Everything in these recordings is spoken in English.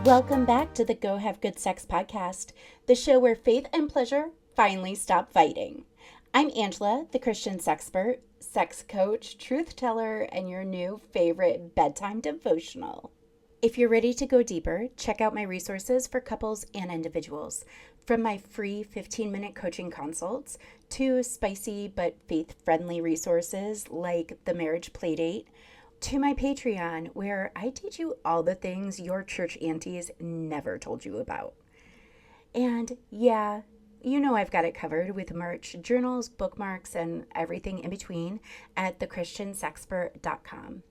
Welcome back to the Go Have Good Sex podcast, the show where faith and pleasure finally stop fighting. I'm Angela, the Christian sexpert, sex coach, truth teller, and your new favorite bedtime devotional. If you're ready to go deeper, check out my resources for couples and individuals, from my free 15-minute coaching consults to spicy but faith-friendly resources like the Marriage Playdate, to my Patreon, where I teach you all the things your church aunties never told you about. And yeah, you know I've got it covered with merch, journals, bookmarks, and everything in between at thechristiansexpert.com.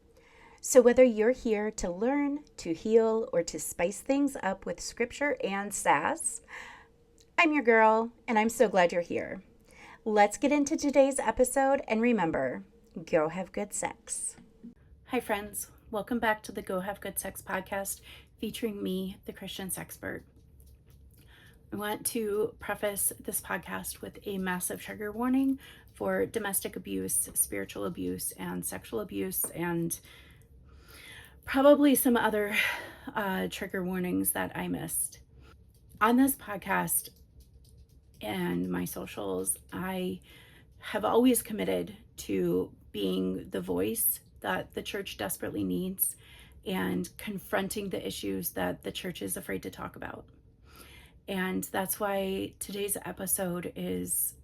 So whether you're here to learn, to heal, or to spice things up with scripture and sass, I'm your girl, and I'm so glad you're here. Let's get into today's episode, and remember, go have good sex. Hi friends, welcome back to the Go Have Good Sex podcast featuring me, the Christian sexpert. I want to preface this podcast with a massive trigger warning for domestic abuse, spiritual abuse, and sexual abuse, and probably some other trigger warnings that I missed. On this podcast and my socials, I have always committed to being the voice that the church desperately needs and confronting the issues that the church is afraid to talk about. And that's why today's episode is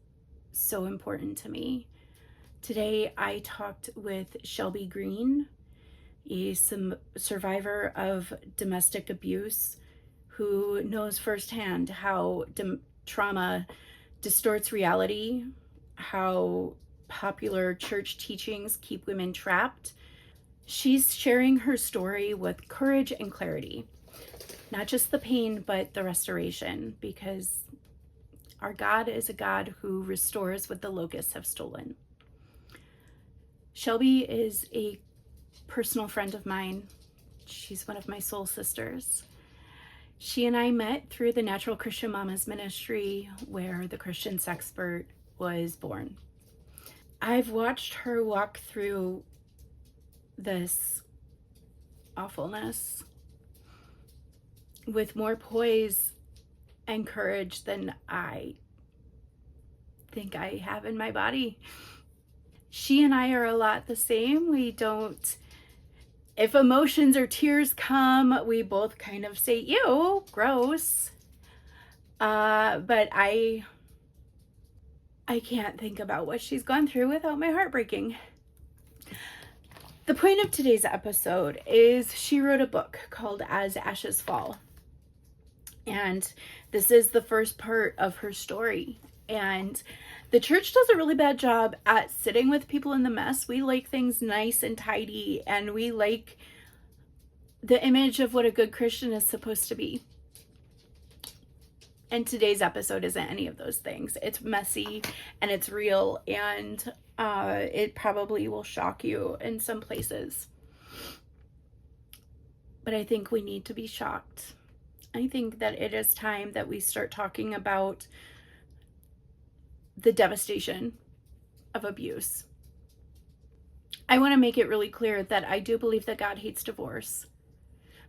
so important to me. Today I talked with Shelby Greene, a survivor of domestic abuse who knows firsthand how trauma distorts reality, how popular church teachings keep women trapped. She's sharing her story with courage and clarity, not just the pain, but the restoration, because our God is a God who restores what the locusts have stolen. Shelby is a personal friend of mine. She's one of my soul sisters. She and I met through the Natural Christian Mamas ministry, where the Christian sexpert was born. I've watched her walk through this awfulness with more poise and courage than I think I have in my body. She and I are a lot the same. If emotions or tears come, we both kind of say, ew, gross. But I can't think about what she's gone through without my heart breaking. The point of today's episode is she wrote a book called As Ashes Fall. And this is the first part of her story. And the church does a really bad job at sitting with people in the mess. We like things nice and tidy, and we like the image of what a good Christian is supposed to be. And today's episode isn't any of those things. It's messy and it's real, and it probably will shock you in some places. But I think we need to be shocked. I think that it is time that we start talking about the devastation of abuse. I want to make it really clear that I do believe that God hates divorce.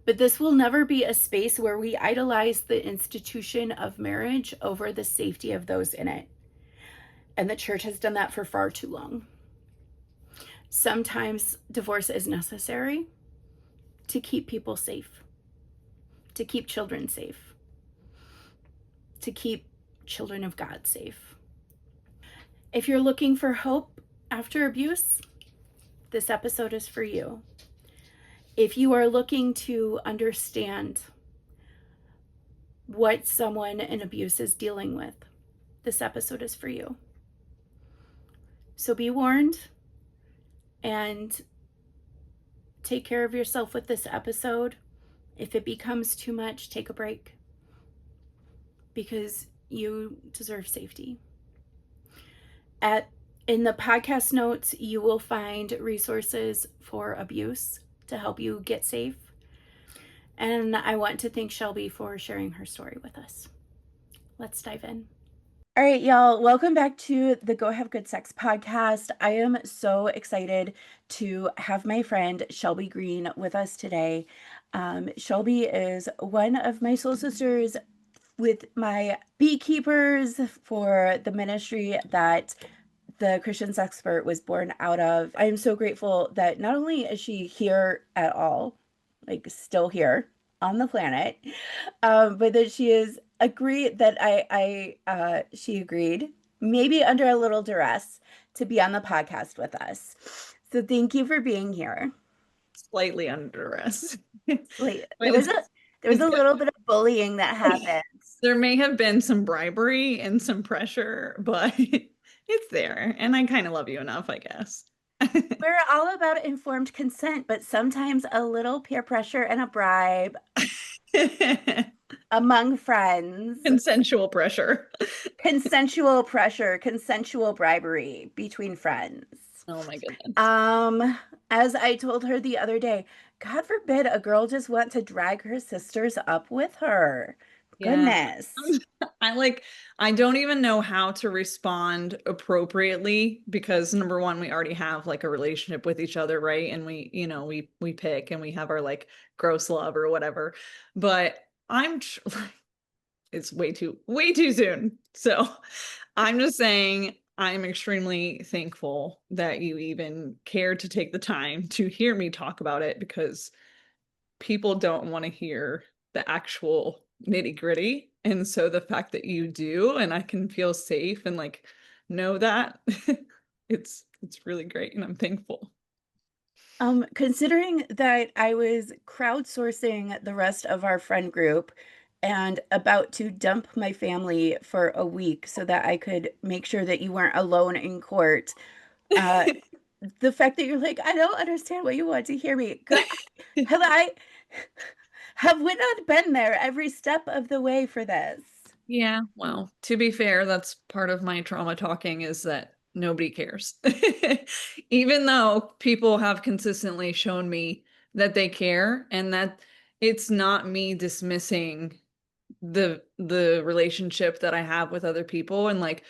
But this will never be a space where we idolize the institution of marriage over the safety of those in it. And the church has done that for far too long. Sometimes divorce is necessary to keep people safe, to keep children safe, to keep children of God safe. If you're looking for hope after abuse, this episode is for you. If you are looking to understand what someone in abuse is dealing with, this episode is for you. So be warned and take care of yourself with this episode. If it becomes too much, take a break, because you deserve safety. In the podcast notes, you will find resources for abuse to help you get safe. And I want to thank Shelby for sharing her story with us. Let's dive in. All right, y'all, welcome back to the Go Have Good Sex podcast. I am so excited to have my friend Shelby Greene with us today. Shelby is one of my soul sisters with my beekeepers for the ministry that the Christian's Expert was born out of. I am so grateful that not only is she here at all, like still here on the planet, but that she is agreed that she agreed, maybe under a little duress, to be on the podcast with us. So thank you for being here. Slightly under duress. Like, But it's there was it's a good. little bit of bullying that happened. There may have been some bribery and some pressure, but it's there. And I kind of love you enough, I guess. We're all about informed consent, but sometimes a little peer pressure and a bribe among friends, Consensual pressure. consensual pressure, consensual bribery between friends. Oh my goodness. Um, as I told her the other day, God forbid a girl just want to drag her sisters up with her. Yeah. Goodness. I like, I don't even know how to respond appropriately because number one, we already have like a relationship with each other, right? And we pick and we have our like gross love or whatever. But it's way too soon. So I'm just saying I'm extremely thankful that you even cared to take the time to hear me talk about it because people don't want to hear the actual nitty gritty. And so the fact that you do, and I can feel safe and like know that it's really great and I'm thankful. Considering that I was crowdsourcing the rest of our friend group and about to dump my family for a week so that I could make sure that you weren't alone in court, uh, the fact that you're like, I don't understand what you want to hear me. Have I have we not been there every step of the way for this? Yeah, well, to be fair, that's part of my trauma talking is that nobody cares. Even though people have consistently shown me that they care and that it's not me dismissing the relationship that I have with other people and like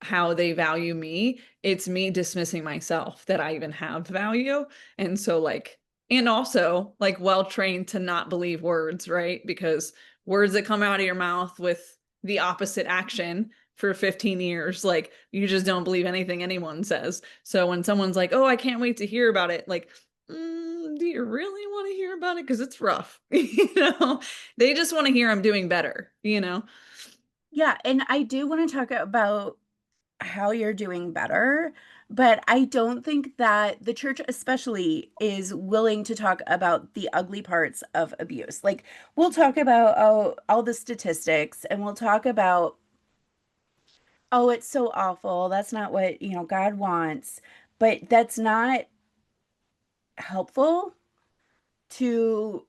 how they value me. It's me dismissing myself that I even have value. And so like and also like well trained to not believe words, right? Because words that come out of your mouth with the opposite action for 15 years, like you just don't believe anything anyone says. So when someone's like, "Oh, I can't wait to hear about it," like do you really want to hear about it? Because it's rough. They just want to hear I'm doing better. Yeah, and I do want to talk about how you're doing better, but I don't think that the church, especially, is willing to talk about the ugly parts of abuse. Like, we'll talk about all the statistics and we'll talk about, oh, it's so awful. That's not what, God wants. But that's not helpful to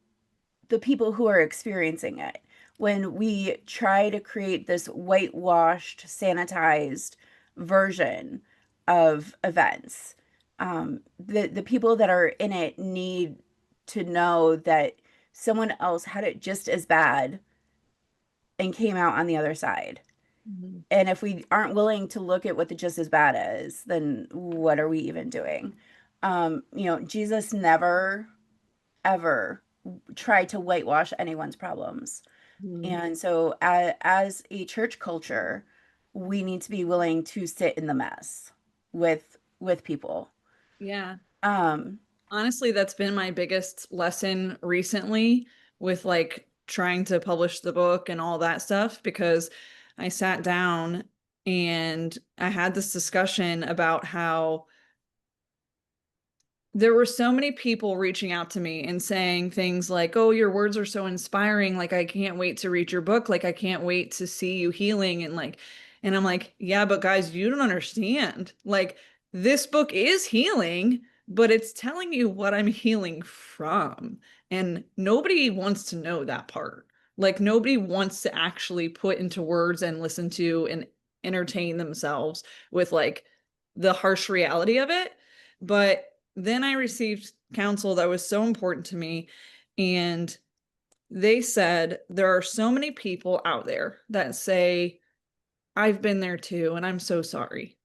the people who are experiencing it. When we try to create this whitewashed, sanitized version of events, the people that are in it need to know that someone else had it just as bad and came out on the other side. Mhm. And if we aren't willing to look at what the just as bad is, then what are we even doing? Jesus never, ever tried to whitewash anyone's problems. Mhm. And so, as a church culture, we need to be willing to sit in the mess with people. Yeah. Um, Honestly, that's been my biggest lesson recently with like trying to publish the book and all that stuff because I sat down and I had this discussion about how there were so many people reaching out to me and saying things like, "Oh, your words are so inspiring. Like, I can't wait to read your book. Like, I can't wait to see you healing." And I'm like, "Yeah, but guys, you don't understand. Like, this book is healing, but it's telling you what I'm healing from. And nobody wants to know that part. Like, nobody wants to actually put into words and listen to and entertain themselves with like the harsh reality of it. But then I received counsel that was so important to me. And they said, there are so many people out there that say, I've been there too, and I'm so sorry.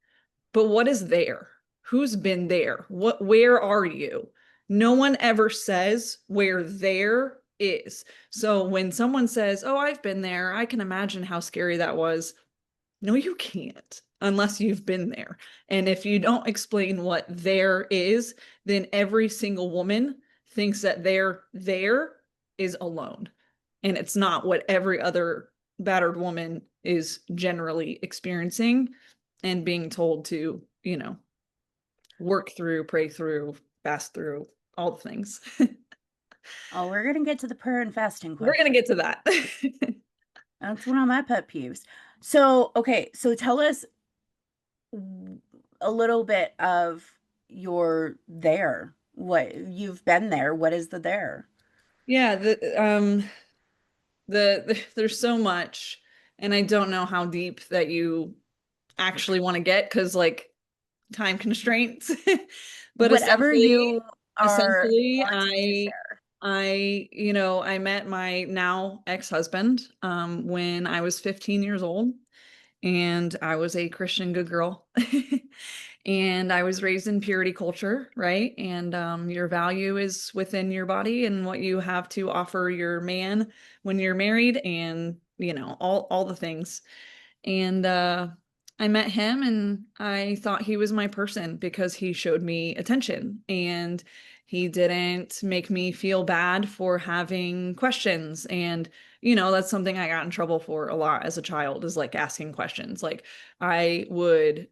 But what is there? Who's been there? Where are you? No one ever says where there is. So when someone says, "Oh, I've been there. I can imagine how scary that was." No, you can't unless you've been there. And if you don't explain what there is, then every single woman thinks that there is alone. And it's not what every other battered woman is generally experiencing and being told to, work through, pray through, fast through, all the things. Oh, we're gonna get to the prayer and fasting We're going to question. get to that. That's one of my pet peeves. So, okay, so tell us a little bit of your there. What you've been there. What is the there? Yeah, there's so much, and I don't know how deep that you actually want to get because like time constraints. But Whatever you are essentially, wanting to share. I met my now ex-husband when I was 15 years old, and I was a Christian good girl. And I was raised in purity culture, right? And your value is within your body and what you have to offer your man when you're married, and all the things. And I met him and I thought he was my person because he showed me attention and he didn't make me feel bad for having questions. And, that's something I got in trouble for a lot as a child, is like asking questions. Like I would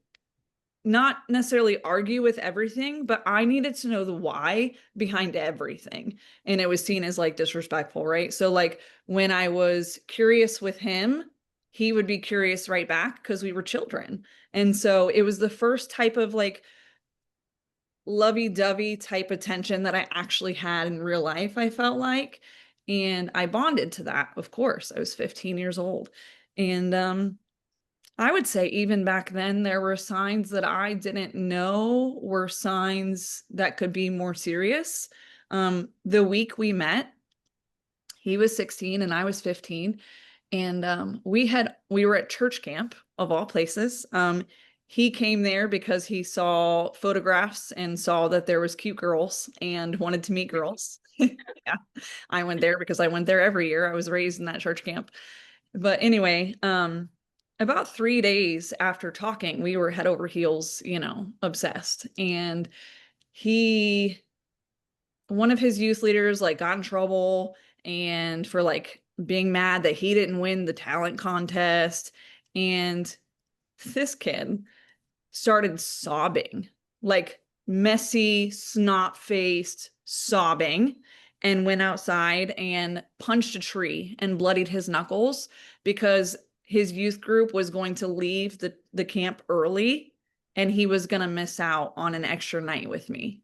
not necessarily argue with everything, but I needed to know the why behind everything. And it was seen as like disrespectful, right? So like when I was curious with him, he would be curious right back because we were children. And so it was the first type of like lovey-dovey type attention that I actually had in real life, I felt like. And I bonded to that, of course. I was 15 years old. And I would say even back then, there were signs that I didn't know were signs that could be more serious. The week we met, he was 16 and I was 15. And we were at church camp of all places. He came there because he saw photographs and saw that there was cute girls and wanted to meet girls. Yeah, I went there because I went there every year. I was raised in that church camp. But anyway, about 3 days after talking, we were head over heels, obsessed. And he, one of his youth leaders, like got in trouble and for like being mad that he didn't win the talent contest. And this kid started sobbing, like messy, snot-faced sobbing, and went outside and punched a tree and bloodied his knuckles because his youth group was going to leave the camp early and he was going to miss out on an extra night with me.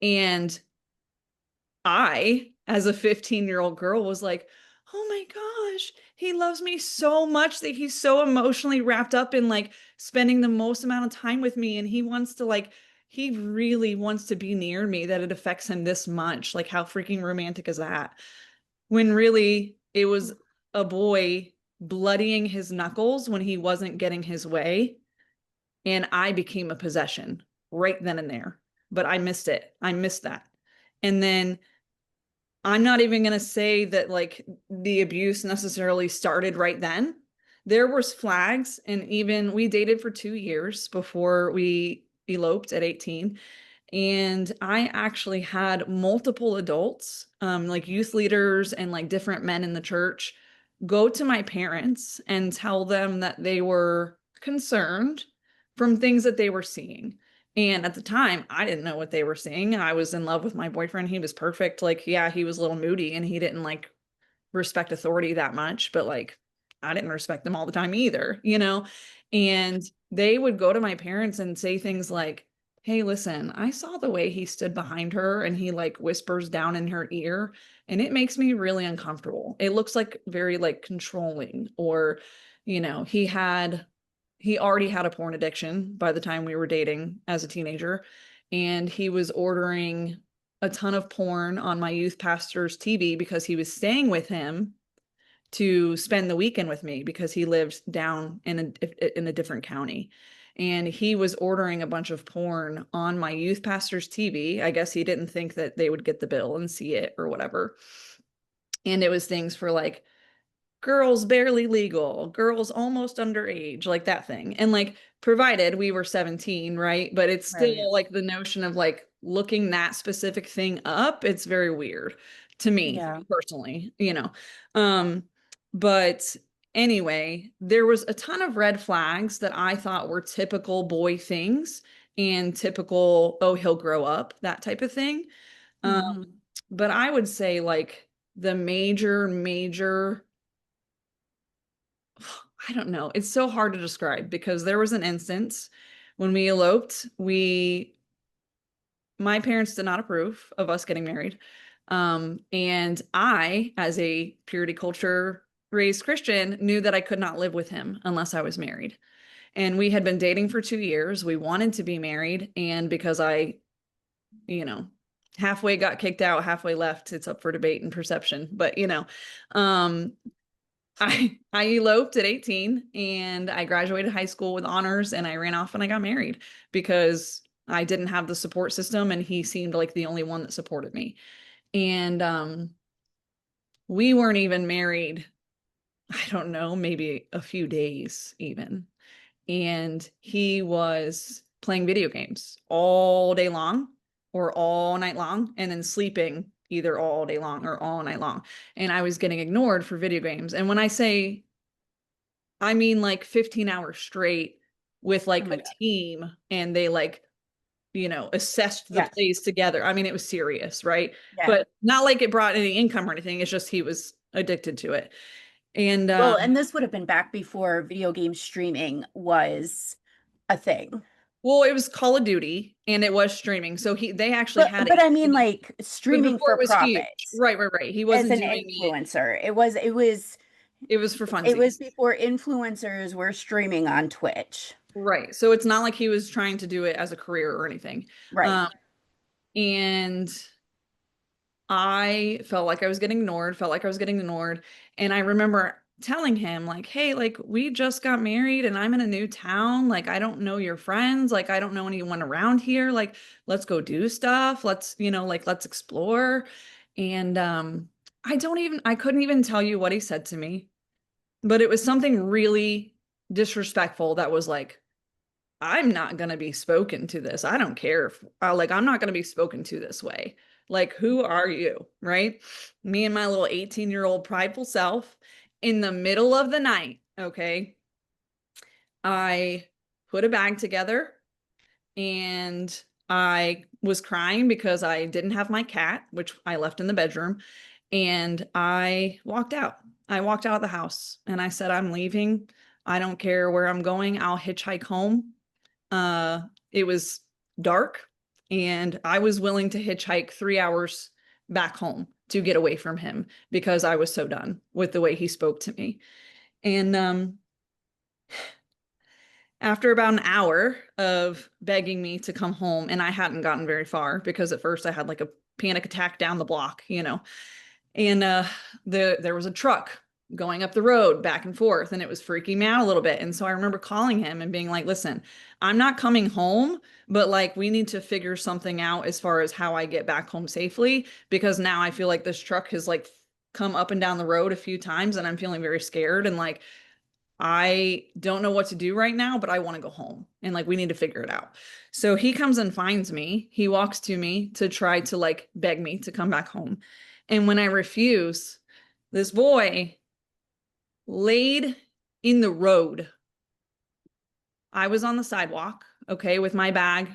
And I, as a 15-year-old girl, was like, oh my gosh, he loves me so much that he's so emotionally wrapped up in like spending the most amount of time with me. And he wants to like, he really wants to be near me, that it affects him this much. Like, how freaking romantic is that? When really it was a boy bloodying his knuckles when he wasn't getting his way. And I became a possession right then and there. But I missed it. I missed that. And then I'm not even going to say that like the abuse necessarily started right then. There was flags, and even we dated for 2 years before we eloped at 18. And I actually had multiple adults, like youth leaders and like different men in the church, go to my parents and tell them that they were concerned from things that they were seeing. And at the time, I didn't know what they were seeing. I was in love with my boyfriend. He was perfect. Like, yeah, he was a little moody and he didn't like respect authority that much, but like I didn't respect them all the time either. And they would go to my parents and say things like, hey, listen, I saw the way he stood behind her and he like whispers down in her ear, and it makes me really uncomfortable. It looks like very like controlling, or, he already had a porn addiction by the time we were dating as a teenager, and he was ordering a ton of porn on my youth pastor's TV because he was staying with him to spend the weekend with me because he lived down in a different county. And he was ordering a bunch of porn on my youth pastor's TV. I guess he didn't think that they would get the bill and see it or whatever. And it was things for like girls barely legal, girls almost underage, like that thing. And like provided we were 17, right? But it's Right. still like the notion of like looking that specific thing up, it's very weird to me Yeah. personally, you know. Um, but anyway, there was a ton of red flags that I thought were typical boy things and typical, oh, he'll grow up, that type of thing. Um, Hmm. but I would say like the major I don't know. It's so hard to describe because there was an instance when we eloped, my parents did not approve of us getting married. And I, as a purity culture raised Christian, knew that I could not live with him unless I was married. And we had been dating for 2 years. We wanted to be married. And because you know, halfway got kicked out, halfway left, it's up for debate and perception. But, um, I eloped at 18 and I graduated high school with honors and I ran off and I got married because I didn't have the support system and he seemed like the only one that supported me. And we weren't even married, I don't know, maybe a few days even. And he was playing video games all day long or all night long and then sleeping either all day long or all night long. And I was getting ignored for video games. And when I say I mean like 15 hours straight with Oh like my a God. team and they like, assessed the Yes. plays together. I mean, it was serious, right? Yeah. But not like it brought any income or anything. It's just he was addicted to it. And Well, and this would have been back before video game streaming was a thing. well, it was Call of Duty and it was streaming. So they actually But had but a I mean like but streaming before for it was huge. profit Right. He as wasn't an doing it. influencer. It was It was for it was funsies. before influencers were streaming on Twitch. Right. So it's not like he was trying to do it as a career or anything. Right. Um, and I felt like I was getting ignored, felt like I was getting ignored. And I remember telling him, like, hey, like, we just got married and I'm in a new town. Like, I don't know your friends. Like, I don't know anyone around here. Like, let's go do stuff. Let's explore. And I couldn't even tell you what he said to me, but it was something really disrespectful that was like, I'm not going to be spoken to this. I don't care if, I'm not going to be spoken to this way. Like, who are you? Right? Me and my little 18-year-old prideful self in the middle of the night. Okay. I put a bag together and I was crying because I didn't have my cat, which I left in the bedroom. And I walked out. I walked out of the house and I said, I'm leaving. I don't care where I'm going. I'll hitchhike home. uh, it was dark, and I was willing to hitchhike 3 hours back home to get away from him because I was so done with the way he spoke to me. And after about an hour of begging me to come home, and I hadn't gotten very far because at first I had like a panic attack down the block. And there was a truck going up the road back and forth, and it was freaking me out a little bit. And so I remember calling him and being like, listen, I'm not coming home, but like we need to figure something out as far as how I get back home safely, because now I feel like this truck has like come up and down the road a few times and I'm feeling very scared and like I don't know what to do right now, but I want to go home and like we need to figure it out. So he comes and finds me. He walks to me to try to like beg me to come back home. And when I refuse, this boy laid in the road. I was on the sidewalk, okay, with my bag,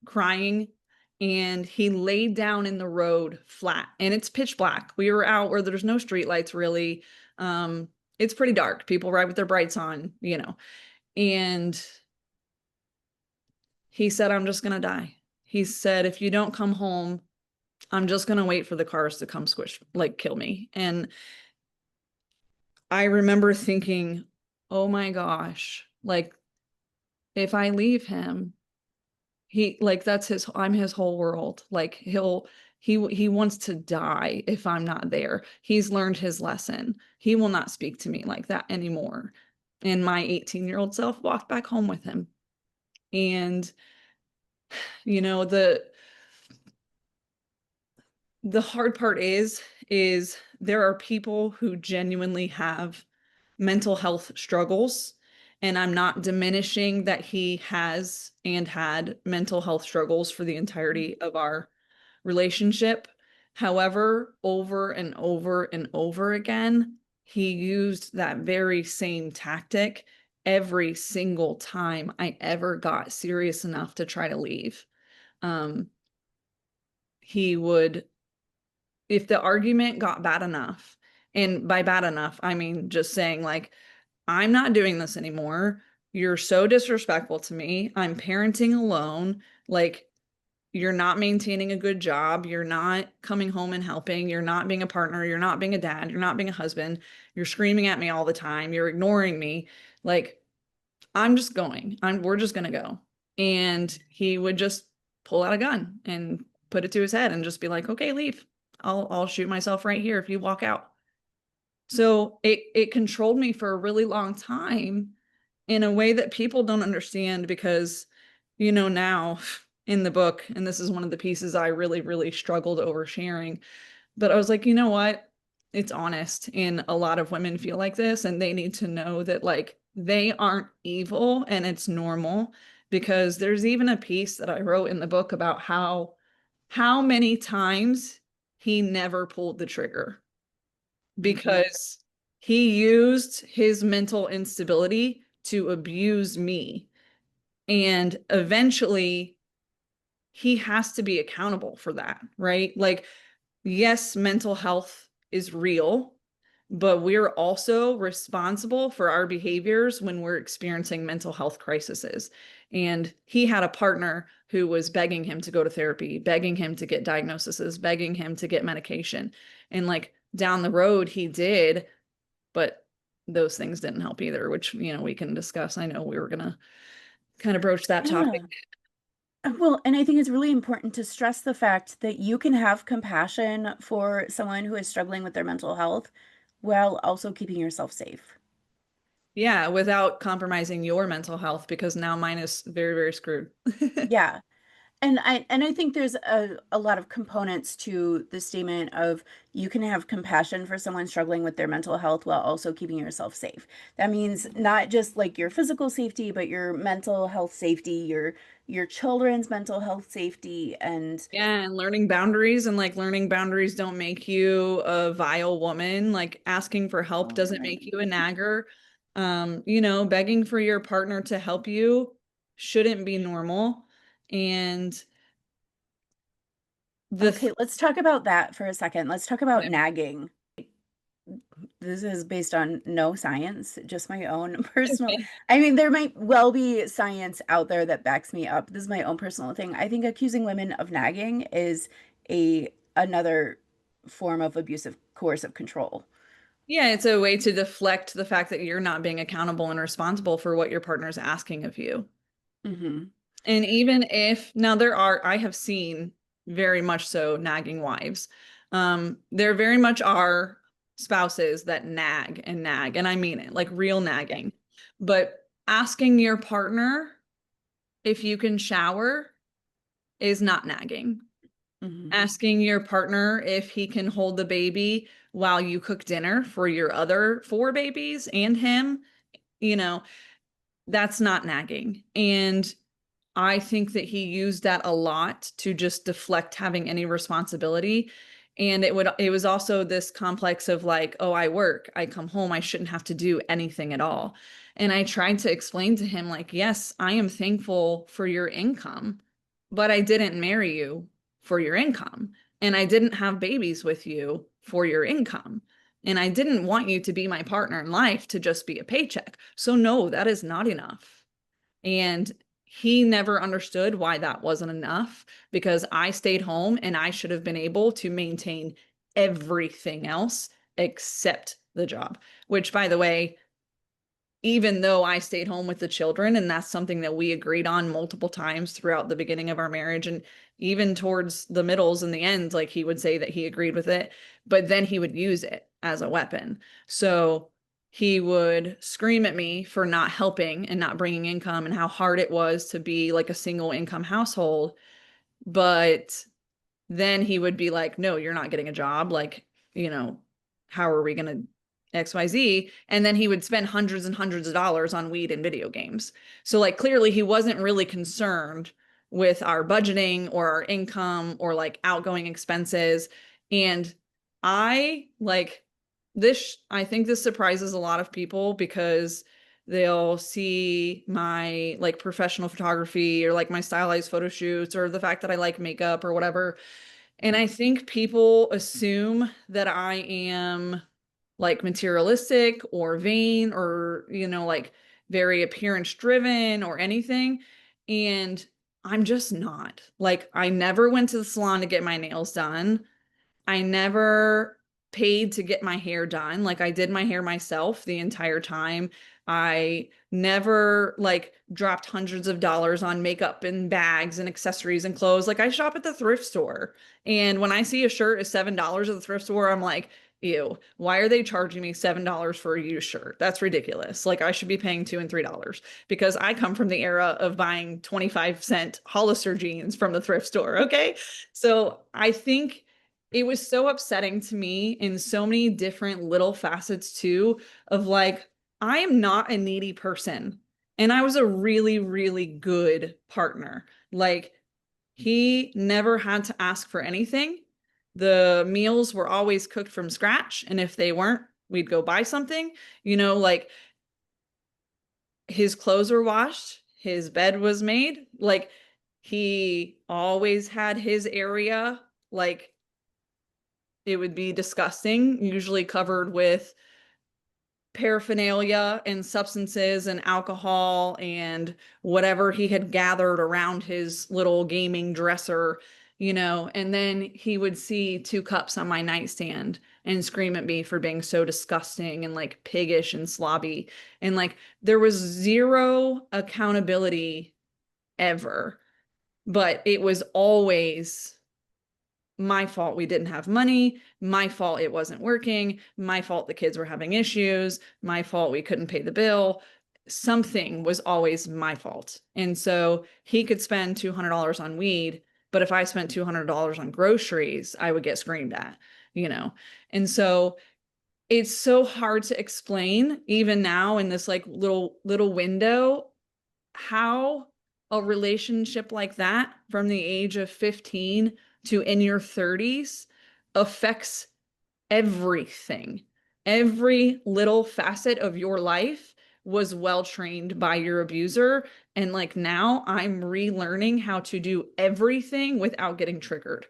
crying, and he laid down in the road flat. And it's pitch black. We were out where there's no street lights really. Um, it's pretty dark. People ride with their brights on. And he said, I'm just gonna die. He said, if you don't come home, I'm just gonna wait for the cars to come squish, like kill me. And I remember thinking, oh my gosh, like if I leave him, he like I'm his whole world. Like he wants to die if I'm not there. He's learned his lesson. He will not speak to me like that anymore. And my 18-year-old self walked back home with him. And you know, the hard part is is there are people who genuinely have mental health struggles. And I'm not diminishing that he has and had mental health struggles for the entirety of our relationship. However, over and over and over again, he used that very same tactic every single time I ever got serious enough to try to leave. Um, he would, if the argument got bad enough, and by bad enough, I mean just saying, like, I'm not doing this anymore. You're so disrespectful to me. I'm parenting alone. Like, you're not maintaining a good job. You're not coming home and helping. You're not being a partner. You're not being a dad. You're not being a husband. You're screaming at me all the time. You're ignoring me. Like, I'm just going. We're just gonna go. And he would just pull out a gun and put it to his head and just be like, okay, leave. I'll shoot myself right here if you walk out. So it controlled me for a really long time in a way that people don't understand because, now in the book, and this is one of the pieces I really, really struggled over sharing, but I was like, you know what? It's honest. And a lot of women feel like this, and they need to know that, like, they aren't evil and it's normal. Because there's even a piece that I wrote in the book about how many times he never pulled the trigger Mhm. because he used his mental instability to abuse me. And eventually he has to be accountable for that, right? Like, yes, mental health is real, but we're also responsible for our behaviors when we're experiencing mental health crises. And he had a partner who was begging him to go to therapy, begging him to get diagnoses, begging him to get medication. And like down the road, he did, but those things didn't help either, which, we can discuss. I know we were going to kind of broach that topic. Yeah. Well, and I think it's really important to stress the fact that you can have compassion for someone who is struggling with their mental health while also keeping yourself safe. Yeah, without compromising your mental health because now mine is very, very screwed. Yeah. And I think there's a lot of components to the statement of you can have compassion for someone struggling with their mental health while also keeping yourself safe. That means not just like your physical safety, but your mental health safety, your children's mental health safety, and Yeah, and learning boundaries and like learning boundaries don't make you a vile woman. Like asking for help all doesn't make right. you a nagger. Begging for your partner to help you shouldn't be normal. And the th Okay, let's talk about that for a second. Let's talk about nagging. This is based on no science, just my own personal. okay. I mean, there might well be science out there that backs me up. This is my own personal thing. I think accusing women of nagging is a another form of abusive coercive control. Yeah, it's a way to deflect the fact that you're not being accountable and responsible for what your partner's asking of you. Hmm. And even if now I have seen very much so nagging wives. There very much are spouses that nag, and I mean it, like real nagging. But asking your partner if you can shower is not nagging. Hmm. Asking your partner if he can hold the baby while you cook dinner for your other four babies and him, you know, that's not nagging. And I think that he used that a lot to just deflect having any responsibility. And it was also this complex of like, oh, I work, I come home, I shouldn't have to do anything at all. And I tried to explain to him, like, yes, I am thankful for your income, but I didn't marry you for your income. And I didn't have babies with you for your income. And I didn't want you to be my partner in life to just be a paycheck. So, no, that is not enough. And he never understood why that wasn't enough because I stayed home and I should have been able to maintain everything else except the job, which, by the way, even though I stayed home with the children, and that's something that we agreed on multiple times throughout the beginning of our marriage, and even towards the middles and the end, like he would say that he agreed with it, but then he would use it as a weapon. So he would scream at me for not helping and not bringing income and how hard it was to be like a single income household. But then he would be like, no, you're not getting a job. Like, you know, how are we going to XYZ? And then he would spend hundreds and hundreds of dollars on weed and video games. So like clearly he wasn't really concerned with our budgeting or our income or like outgoing expenses. And I like this, I think this surprises a lot of people because they'll see my like professional photography or like my stylized photo shoots or the fact that I like makeup or whatever. And I think people assume that I am like materialistic or vain or, like very appearance driven or anything. And I'm just not. Like, I never went to the salon to get my nails done. I never paid to get my hair done. Like I did my hair myself the entire time. I never like dropped hundreds of dollars on makeup and bags and accessories and clothes. Like I shop at the thrift store. And when I see a shirt is $7 at the thrift store, I'm like, ew, why are they charging me $7 for a used shirt? That's ridiculous. Like I should be paying $2 and $3 because I come from the era of buying 25-cent Hollister jeans from the thrift store. Okay. So I think it was so upsetting to me in so many different little facets too of like I am not a needy person and I was a really really good partner. Like he never had to ask for anything. The meals were always cooked from scratch, and if they weren't, we'd go buy something. Like his clothes were washed, his bed was made, like he always had his area, like it would be disgusting, usually covered with paraphernalia and substances and alcohol and whatever he had gathered around his little gaming dresser, and then he would see 2 cups on my nightstand and scream at me for being so disgusting and like piggish and slobby. And like there was zero accountability ever, but it was always my fault we didn't have money, my fault it wasn't working, my fault the kids were having issues, my fault we couldn't pay the bill. Something was always my fault. And so he could spend $200 on weed, but if I spent $200 on groceries, I would get screamed at, you know? And so it's so hard to explain even now in this like little window how a relationship like that from the age of 15 to in your 30s affects everything. Every little facet of your life was well trained by your abuser. And like now I'm relearning how to do everything without getting triggered.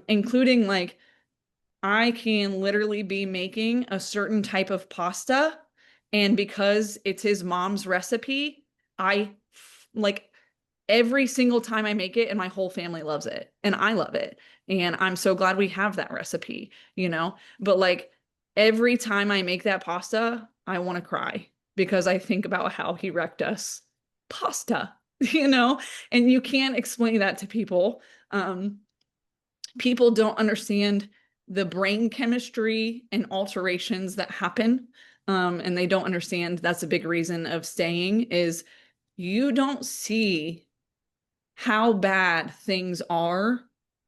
Including like I can literally be making a certain type of pasta, and because it's his mom's recipe, I like every single time I make it, and my whole family loves it, and I love it. And I'm so glad we have that recipe. But like every time I make that pasta, I want to cry because I think about how he wrecked us. Pasta, and you can't explain that to people. People don't understand the brain chemistry and alterations that happen. And they don't understand that's a big reason of staying is you don't see how bad things are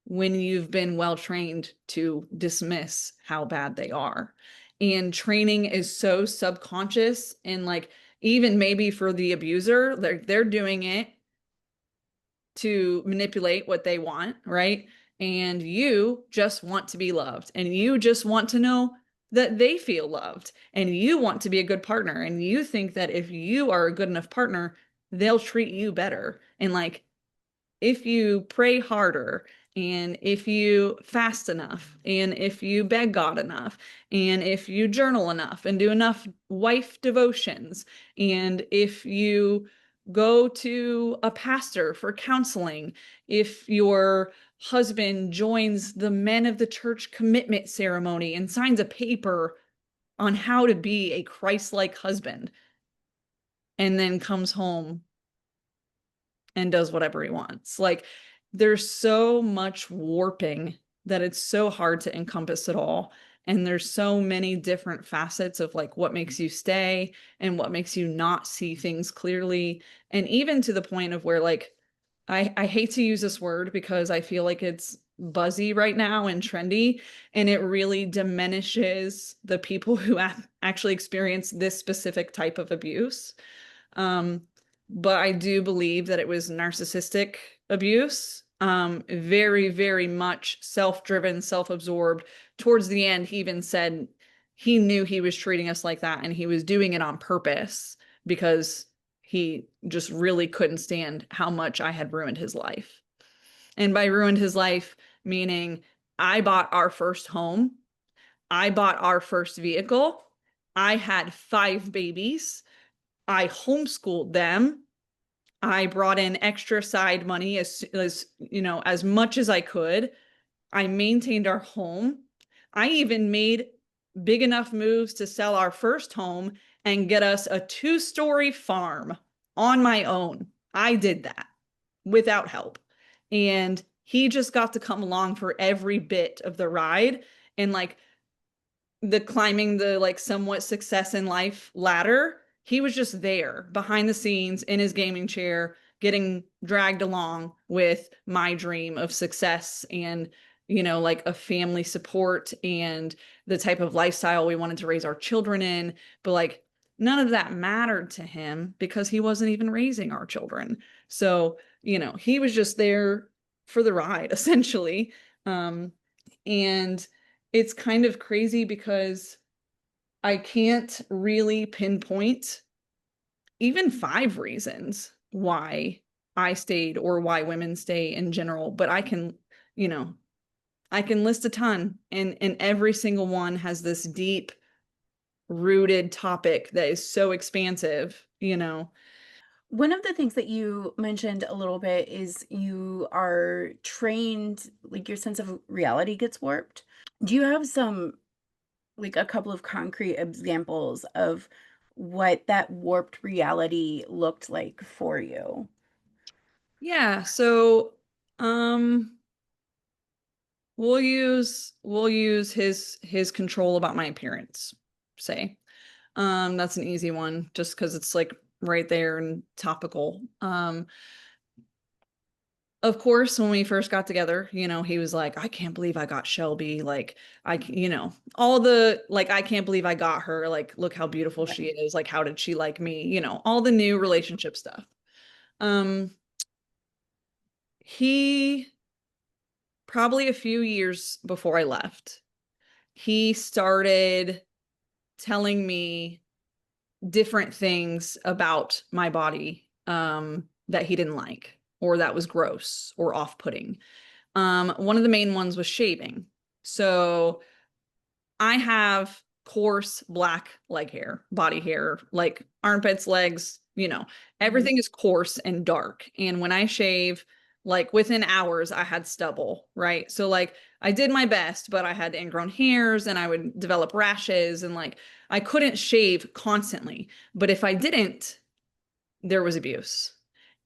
when you've been well trained to dismiss how bad they are. And training is so subconscious and like even maybe for the abuser, they're doing it to manipulate what they want, right? And you just want to be loved and you just want to know that they feel loved and you want to be a good partner and you think that if you are a good enough partner, they'll treat you better. And like if you pray harder and if you fast enough and if you beg God enough and if you journal enough and do enough wife devotions and if you go to a pastor for counseling, if your husband joins the men of the church commitment ceremony and signs a paper on how to be a Christ-like husband and then comes home and does whatever he wants. Like there's so much warping that it's so hard to encompass it all. And there's so many different facets of like what makes you stay and what makes you not see things clearly. And even to the point of where like I hate to use this word because I feel like it's buzzy right now and trendy, and it really diminishes the people who actually experience this specific type of abuse. Um, but I do believe that it was narcissistic abuse, very, very much self-driven, self-absorbed. Towards the end, he even said he knew he was treating us like that and he was doing it on purpose because he just really couldn't stand how much I had ruined his life. And by ruined his life, meaning I bought our first home, I bought our first vehicle, I had 5 babies, I homeschooled them. I brought in extra side money as as much as I could. I maintained our home. I even made big enough moves to sell our first home and get us a 2-story farm on my own. I did that without help. And he just got to come along for every bit of the ride and like the climbing the like somewhat success in life ladder. He was just there behind the scenes in his gaming chair, getting dragged along with my dream of success and, like a family support and the type of lifestyle we wanted to raise our children in. But like none of that mattered to him because he wasn't even raising our children. So, he was just there for the ride, essentially. And it's kind of crazy because I can't really pinpoint even 5 reasons why I stayed or why women stay in general, but you know, I can list a ton and every single one has this deep rooted topic that is so expansive. One of the things that you mentioned a little bit is you are trained, like your sense of reality gets warped. Do you have like a couple of concrete examples of what that warped reality looked like for you? Yeah, so um we'll use his control about my appearance, say. That's an easy one just because it's like right there and topical. Of course, when we first got together, he was like, I can't believe I got Shelby. Like, all the, like, I can't believe I got her. Like, look how beautiful Yeah. she is. Like, how did she like me? All the new relationship stuff. Um, he probably a few years before I left, he started telling me different things about my body that he didn't like or that was gross or off-putting. One of the main ones was shaving. So I have coarse black leg hair, body hair, like armpits, legs, Mhm. everything is coarse and dark. And when I shave, like within hours, I had stubble, right? So like I did my best, but I had ingrown hairs and I would develop rashes and like I couldn't shave constantly. But if I didn't, there was abuse.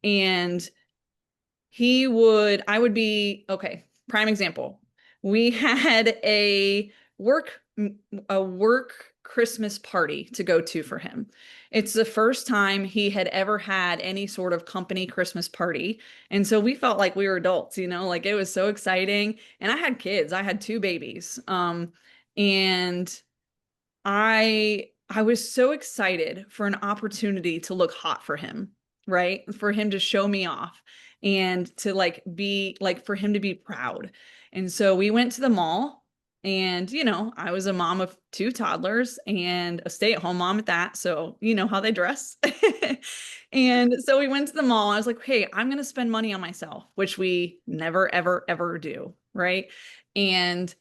And I would be, okay, prime example. We had work, a work Christmas party to go to for him. It's the first time he had ever had any sort of company Christmas party. And so we felt like we were adults, like it was so exciting. And I had kids, I had 2 babies. And I was so excited for an opportunity to look hot for him, right? For him to show me off and to like be like for him to be proud. And so we went to the mall and I was a mom of 2 toddlers and a stay-at-home mom at that, so you know how they dress. And so we went to the mall. I was like, "Hey, I'm going to spend money on myself," which we never ever ever do, right? And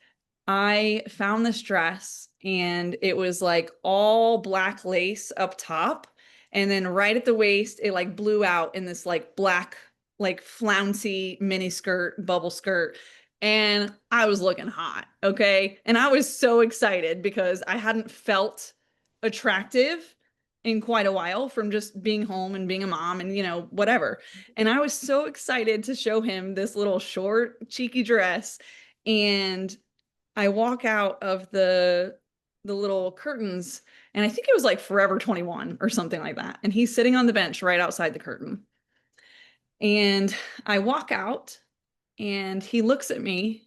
I found this dress and it was like all black lace up top. And then right at the waist, it like blew out in this like black, like flouncy mini skirt, bubble skirt. And I was looking hot. Okay. And I was so excited because I hadn't felt attractive in quite a while from just being home and being a mom and, whatever. And I was so excited to show him this little short, cheeky dress. And I walk out of the little curtains and I think it was like Forever 21 or something like that. And he's sitting on the bench right outside the curtain. And I walk out And he looks at me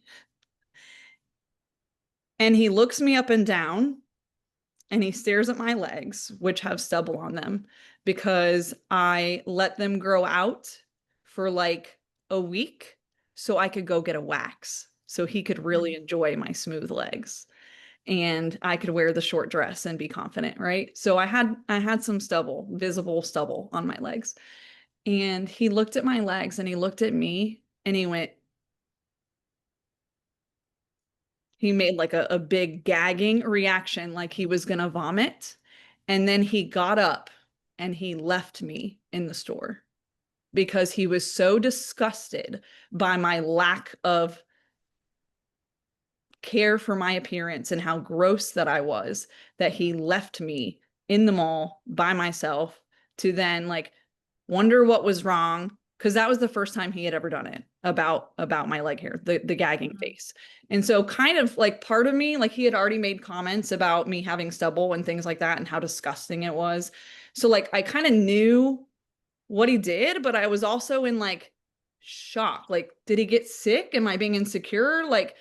and he looks me up and down and he stares at my legs, which have stubble on them, because I let them grow out for like a week so I could go get a wax so he could really enjoy my smooth legs and I could wear the short dress and be confident, right? So I had some stubble, visible stubble on my legs. And he looked at my legs and he looked at me and he went, he made like a big gagging reaction, like he was gonna vomit. And then he got up and he left me in the store because he was so disgusted by my lack of care for my appearance and how gross that I was that he left me in the mall by myself to then like wonder what was wrong because that was the first time he had ever done it about my leg hair, the gagging face. And so kind of like part of me, like he had already made comments about me having stubble and things like that and how disgusting it was. So like I kind of knew what he did, but I was also in like shock. Like, did he get sick? Am I being insecure? Like,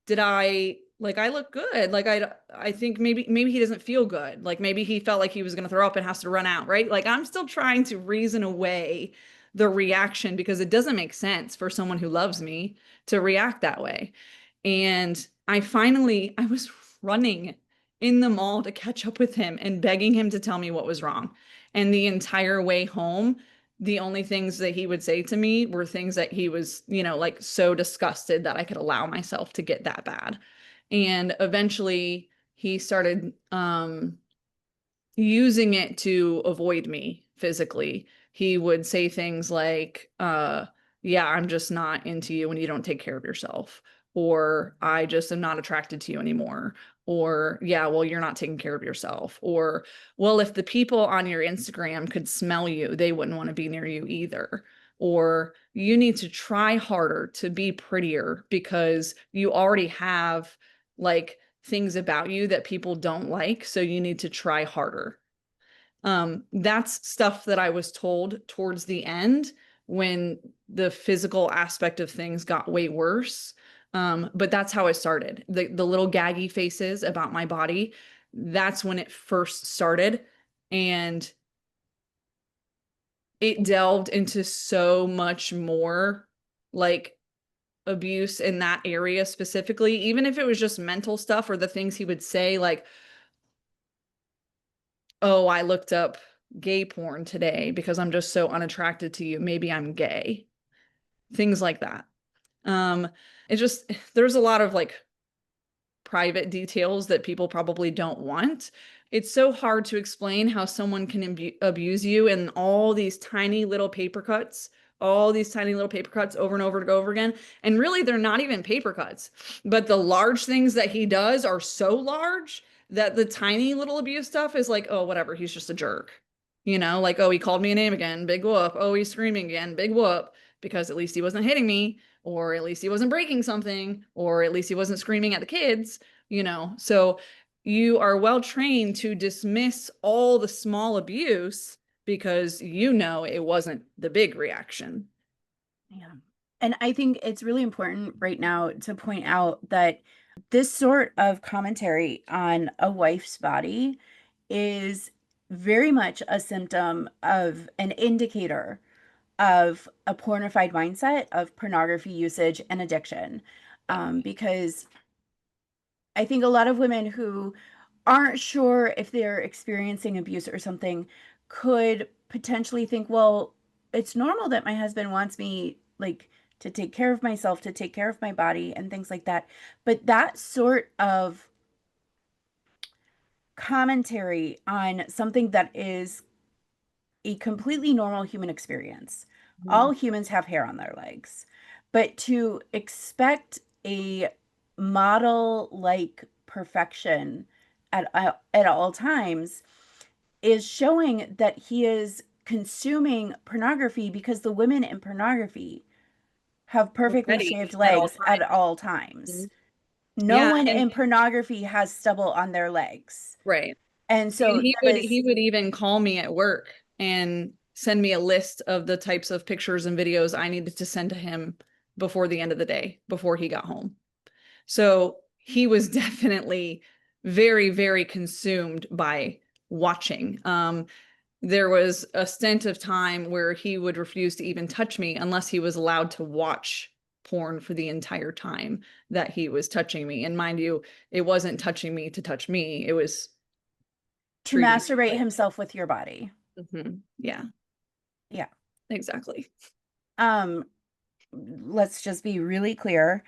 did I look good? Like I think maybe he doesn't feel good. Like maybe he felt like he was gonna throw up and has to run out, right? Like I'm still trying to reason away the reaction because it doesn't make sense for someone who loves me to react that way. And I was running in the mall to catch up with him and begging him to tell me what was wrong. And the entire way home, the only things that he would say to me were things that he was, like so disgusted that I could allow myself to get that bad. And eventually he started using it to avoid me physically. He would say things like, yeah, I'm just not into you when you don't take care of yourself. Or I just am not attracted to you anymore. Or, yeah, well, you're not taking care of yourself. Or, well, if the people on your Instagram could smell you, they wouldn't want to be near you either. Or you need to try harder to be prettier because you already have like things about you that people don't like, so you need to try harder. That's stuff that I was told towards the end when the physical aspect of things got way worse. But that's how it started. The little gaggy faces about my body, that's when it first started. And it delved into so much more like abuse in that area specifically, even if it was just mental stuff or the things he would say, like, oh, I looked up gay porn today because I'm just so unattracted to you. Maybe I'm gay. Things like that. Um, it just, there's a lot of like private details that people probably don't want. It's so hard to explain how someone can abuse you in all these tiny little paper cuts, all these tiny little paper cuts over and over and over again. And really, they're not even paper cuts, but the large things that he does are so large that the tiny little abuse stuff is like, oh, whatever, he's just a jerk. Like, oh, he called me a name again, big whoop. Oh, he's screaming again, big whoop, because at least he wasn't hitting me, or at least he wasn't breaking something, or at least he wasn't screaming at the kids. So you are well trained to dismiss all the small abuse because it wasn't the big reaction. Yeah. And I think it's really important right now to point out that this sort of commentary on a wife's body is very much a symptom of an indicator of a pornified mindset of pornography usage and addiction. Because I think a lot of women who aren't sure if they're experiencing abuse or something could potentially think, well, it's normal that my husband wants me like to take care of myself, to take care of my body and things like that. But that sort of commentary on something that is a completely normal human experience. Mhm. All humans have hair on their legs, but to expect a model like perfection at all times is showing that he is consuming pornography because the women in pornography have perfectly Ready shaved at all legs at all times. times. No Yeah, one and in pornography has stubble on their legs. right. And And so he there would is, he would even call me at work and send me a list of the types of pictures and videos I needed to send to him before the end of the day, before he got home. So he was definitely very, very consumed by watching. There was a stint of time where he would refuse to even touch me unless he was allowed to watch porn for the entire time that he was touching me. And mind you, it wasn't touching me to touch me. It was To treating me masturbate like, himself with your body. yeah, Yeah. exactly. Um, let's just be really clear.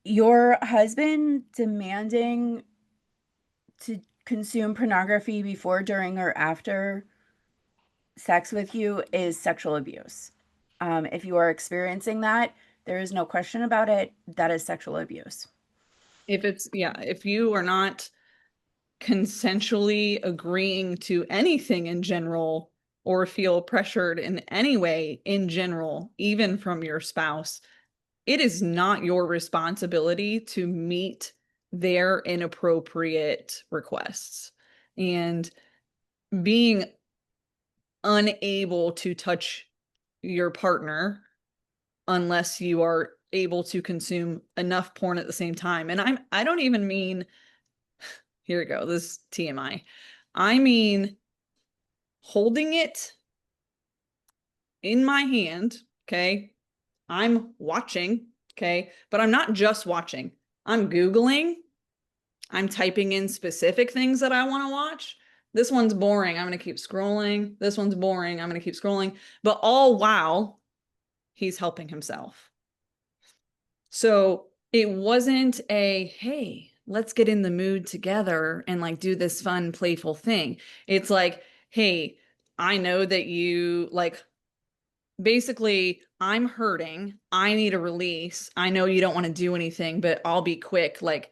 Your husband demanding to consume pornography before, during, or after sex with you is sexual abuse. If you are experiencing that, there is no question about it. That is sexual abuse. If it's, yeah, if you are not consensually agreeing to anything in general or feel pressured in any way in general, even from your spouse, it is not your responsibility to meet their inappropriate requests. And being unable to touch your partner unless you are able to consume enough porn at the same time. And I don't even mean, here we go, this TMI. I mean holding it in my hand, okay? I'm watching, okay? But I'm not just watching. I'm Googling, I'm typing in specific things that I want to watch. This one's boring. I'm going to keep scrolling. This one's boring. I'm going to keep scrolling. But all while he's helping himself. So it wasn't a, hey, let's get in the mood together and like do this fun, playful thing. It's like, hey, I know that you like basically, I'm hurting. I need a release. I know you don't want to do anything, but I'll be quick, like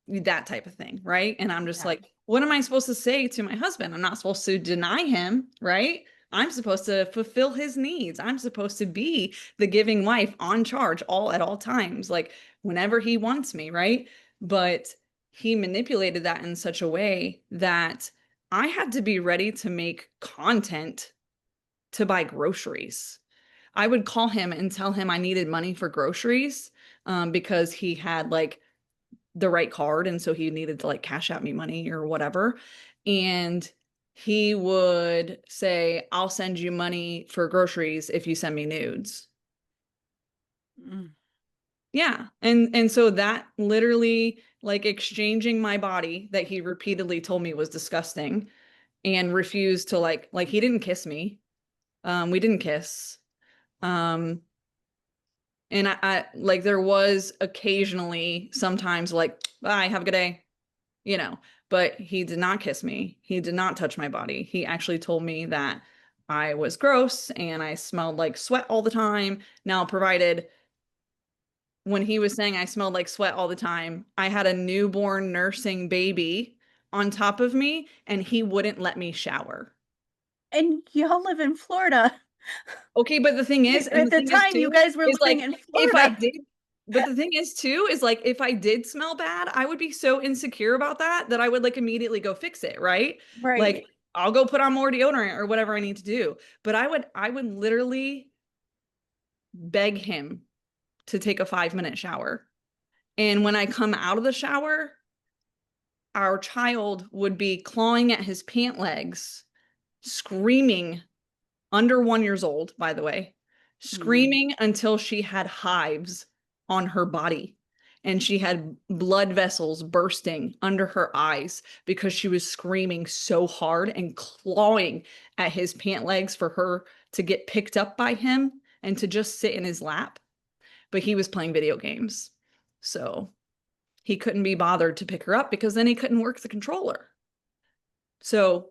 that type of thing. Right. And I'm just Yeah. like, what am I supposed to say to my husband? I'm not supposed to deny him. Right. I'm supposed to fulfill his needs. I'm supposed to be the giving wife on charge all at all times, like whenever he wants me. Right. But he manipulated that in such a way that I had to be ready to make content to buy groceries. I would call him and tell him I needed money for groceries because he had like the right card. And so he needed to like cash out me money or whatever. And he would say, I'll send you money for groceries if you send me nudes. Mm. Yeah. And so that literally like exchanging my body that he repeatedly told me was disgusting and refused to like he didn't kiss me. We didn't kiss. Um, And I like there was occasionally sometimes like, bye, have a good day, you know, but he did not kiss me. He did not touch my body. He actually told me that I was gross and I smelled like sweat all the time. Now, provided when he was saying I smelled like sweat all the time, I had a newborn nursing baby on top of me and he wouldn't let me shower. And y'all live in Florida. Okay, but the thing is, and At the the thing is time, you too, guys were is living like in if I Florida. did, but the thing is too, is like if I did smell bad, I would be so insecure about that that I would like immediately go fix it, right? Like Right. I'll go put on more deodorant or whatever I need to do. But I would literally beg him to take a 5-minute shower. And when I come out of the shower, our child would be clawing at his pant legs, screaming under 1 years old, by the way, Mm. screaming until she had hives on her body and she had blood vessels bursting under her eyes because she was screaming so hard and clawing at his pant legs for her to get picked up by him and to just sit in his lap. But he was playing video games. So he couldn't be bothered to pick her up because then he couldn't work the controller. So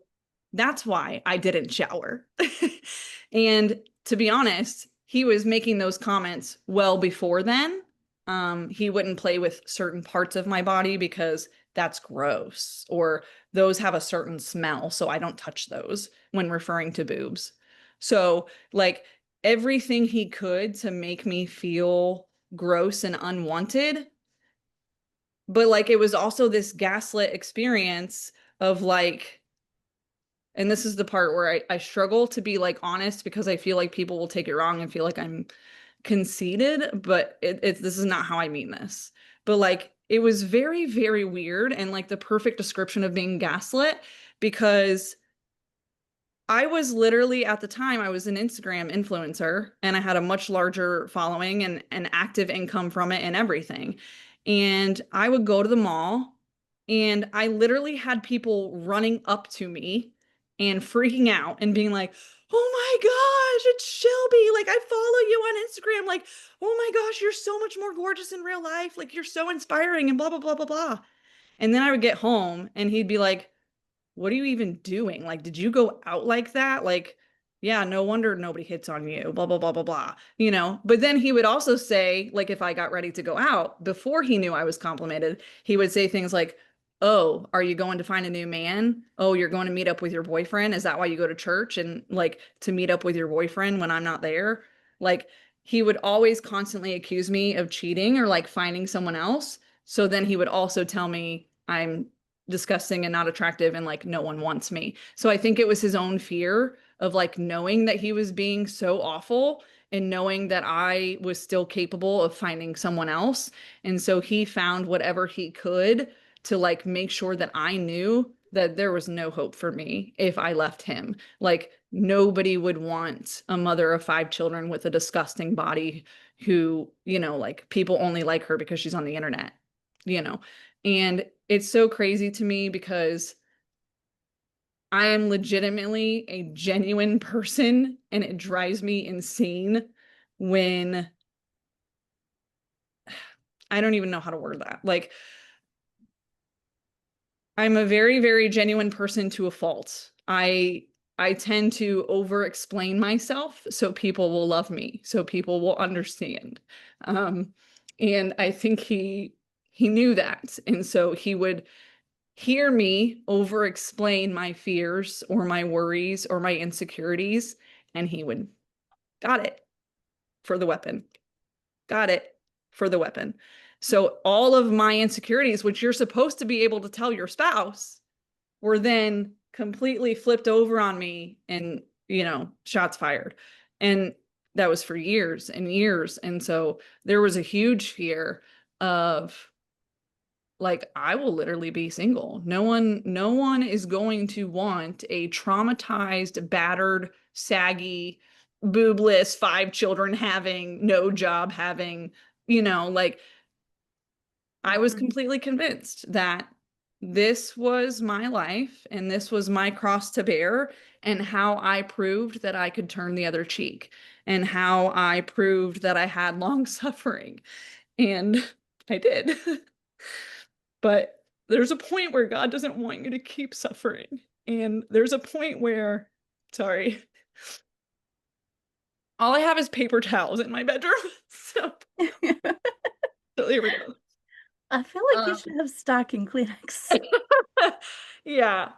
that's why I didn't shower. And to be honest, he was making those comments well before then. He wouldn't play with certain parts of my body because that's gross, or those have a certain smell. So I don't touch those when referring to boobs. So, like, everything he could to make me feel gross and unwanted. But, like, it was also this gaslit experience of like, and this is the part where I struggle to be like honest because I feel like people will take it wrong and feel like I'm conceited, but this is not how I mean this. But like it was very, very weird and like the perfect description of being gaslit because I was literally at the time I was an Instagram influencer and I had a much larger following and an active income from it and everything. And I would go to the mall and I literally had people running up to me and freaking out and being like, "Oh my gosh, it's Shelby. Like I follow you on Instagram. Like, oh my gosh, you're so much more gorgeous in real life. Like you're so inspiring and blah blah blah blah blah." And then I would get home and he'd be like, what are you even doing? Like, did you go out like that? Like, yeah, no wonder nobody hits on you, blah, blah, blah, blah, blah, you know? But then he would also say, like, if I got ready to go out before he knew I was complimented, he would say things like, oh, are you going to find a new man? Oh, you're going to meet up with your boyfriend? Is that why you go to church and like to meet up with your boyfriend when I'm not there? Like, he would always constantly accuse me of cheating or like finding someone else. So then he would also tell me I'm disgusting and not attractive and like no one wants me. So I think it was his own fear of like knowing that he was being so awful and knowing that I was still capable of finding someone else. And so he found whatever he could to like make sure that I knew that there was no hope for me if I left him. Like nobody would want a mother of 5 children with a disgusting body who, you know, like people only like her because she's on the internet, you know. And it's so crazy to me because I am legitimately a genuine person and it drives me insane when I don't even know how to word that. Like, I'm a very, very genuine person to a fault. I tend to over explain myself so people will love me, so people will understand. Um, and I think he knew that. And so he would hear me over explain my fears or my worries or my insecurities, and he would, got it for the weapon, got it for the weapon. So all of my insecurities, which you're supposed to be able to tell your spouse, were then completely flipped over on me and, you know, shots fired. And that was for years and years. And so there was a huge fear of like I will literally be single. No one is going to want a traumatized, battered, saggy, boobless, 5 children having, no job having, you know, like I was Mhm. completely convinced that this was my life and this was my cross to bear and how I proved that I could turn the other cheek and how I proved that I had long suffering. And I did. But there's a point where God doesn't want you to keep suffering. And there's a point where, sorry, all I have is paper towels in my bedroom. So, so here we go. I feel like you Um, should have stock in Kleenex. yeah.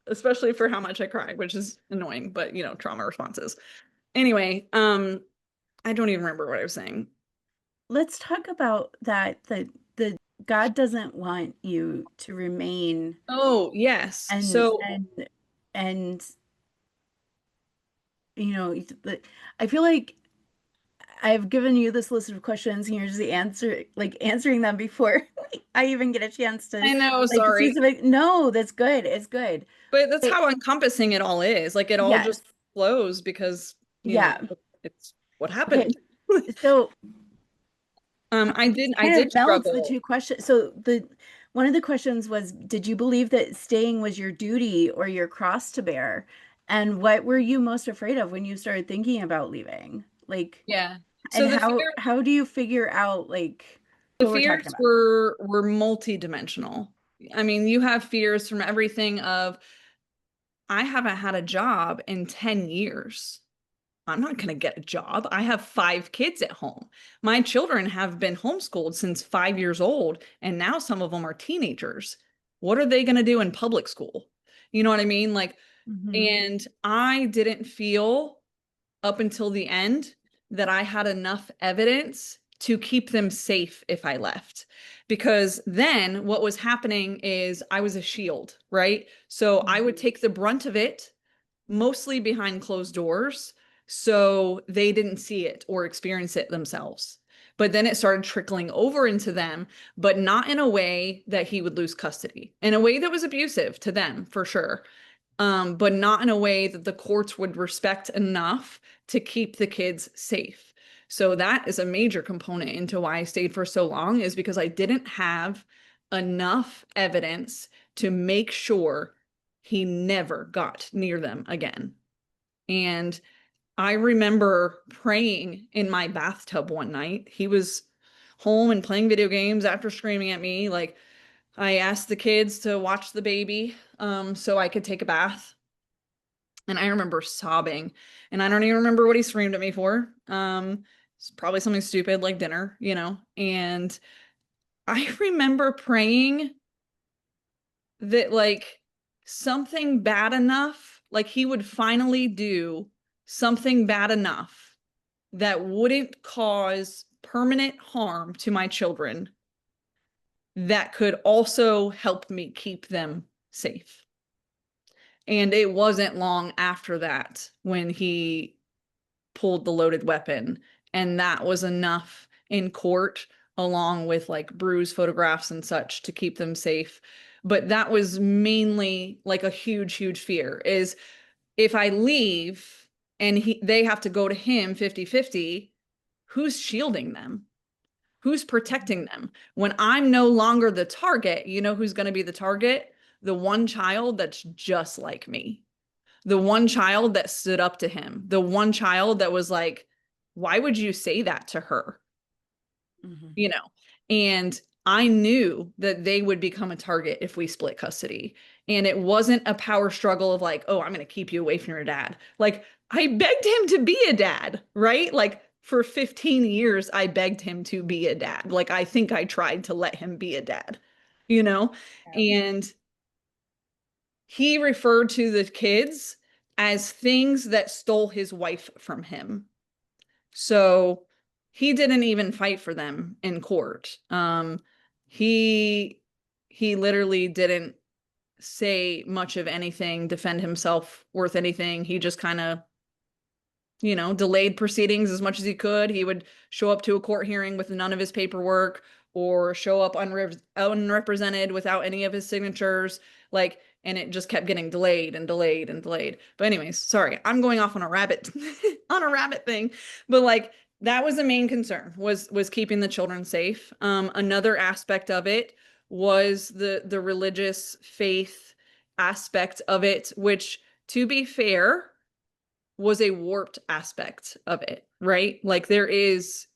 Especially for how much I cry, which is annoying, but you know, trauma responses. Anyway, I don't even remember what I was saying. Let's talk about that. The God doesn't want you to remain Oh, yes. and So and and you know, I feel like I've given you this list of questions and you're just answering them before I even get a chance to I know, like sorry. specific. No, that's good. It's good. But that's But how encompassing it all is. Like it all yes. just flows because, you know, Yeah. it's what Okay. happened. So I kind did of melds the struggle. two questions. So the one of the questions was, did you believe that staying was your duty or your cross to bear? And what were you most afraid of when you started thinking about leaving? Like, Yeah. and So how do you figure out like the what we're talking fears about? were multidimensional. I mean, you have fears from everything of I haven't had a job in 10 years. I'm not going to get a job. I have 5 kids at home. My children have been homeschooled since 5 years old, and now some of them are teenagers. What are they going to do in public school? You know what I mean? Like, Hmm. and I didn't feel up until the end that I had enough evidence to keep them safe if I left. Because then what was happening is I was a shield, right? So I would take the brunt of it mostly behind closed doors So they didn't see it or experience it themselves. But then it started trickling over into them, but not in a way that he would lose custody, in a way that was abusive to them for sure. But not in a way that the courts would respect enough to keep the kids safe. So that is a major component into why I stayed for so long, is because I didn't have enough evidence to make sure he never got near them again. And I remember praying in my bathtub one night. He was home and playing video games after screaming at me. Like, I asked the kids to watch the baby so I could take a bath. And I remember sobbing. And I don't even remember what he screamed at me for. It's probably something stupid like dinner, you know. And I remember praying that like something bad enough, like he would finally do something bad enough that wouldn't cause permanent harm to my children, that could also help me keep them safe. And it wasn't long after that when he pulled the loaded weapon. And that was enough in court, along with like bruise photographs and such, to keep them safe. But that was mainly like a huge, huge fear, is if I leave and they have to go to him 50-50, who's shielding them? Who's protecting them? When I'm no longer the target, you know who's going to be the target? The one child that's just like me. The one child that stood up to him. The one child that was like, why would you say that to her? Mm-hmm. You know, and I knew that they would become a target if we split custody. And it wasn't a power struggle of like, oh, I'm going to keep you away from your dad. Like, I begged him to be a dad, right? Like, for 15 years, I begged him to be a dad. Like, I think I tried to let him be a dad, you know? Yeah. And he referred to the kids as things that stole his wife from him. So he didn't even fight for them in court. He he literally didn't say much of anything, defend himself worth anything. He just kind of, you know, delayed proceedings as much as he could. He would show up to a court hearing with none of his paperwork, or show up unrepresented without any of his signatures. Like, and it just kept getting delayed and delayed and delayed. But anyways, sorry, I'm going off on a rabbit on a rabbit thing. But like, that was the main concern, was keeping the children safe. Another aspect of it was the religious faith aspect of it, which, to be fair, was a warped aspect of it, right? Like, there is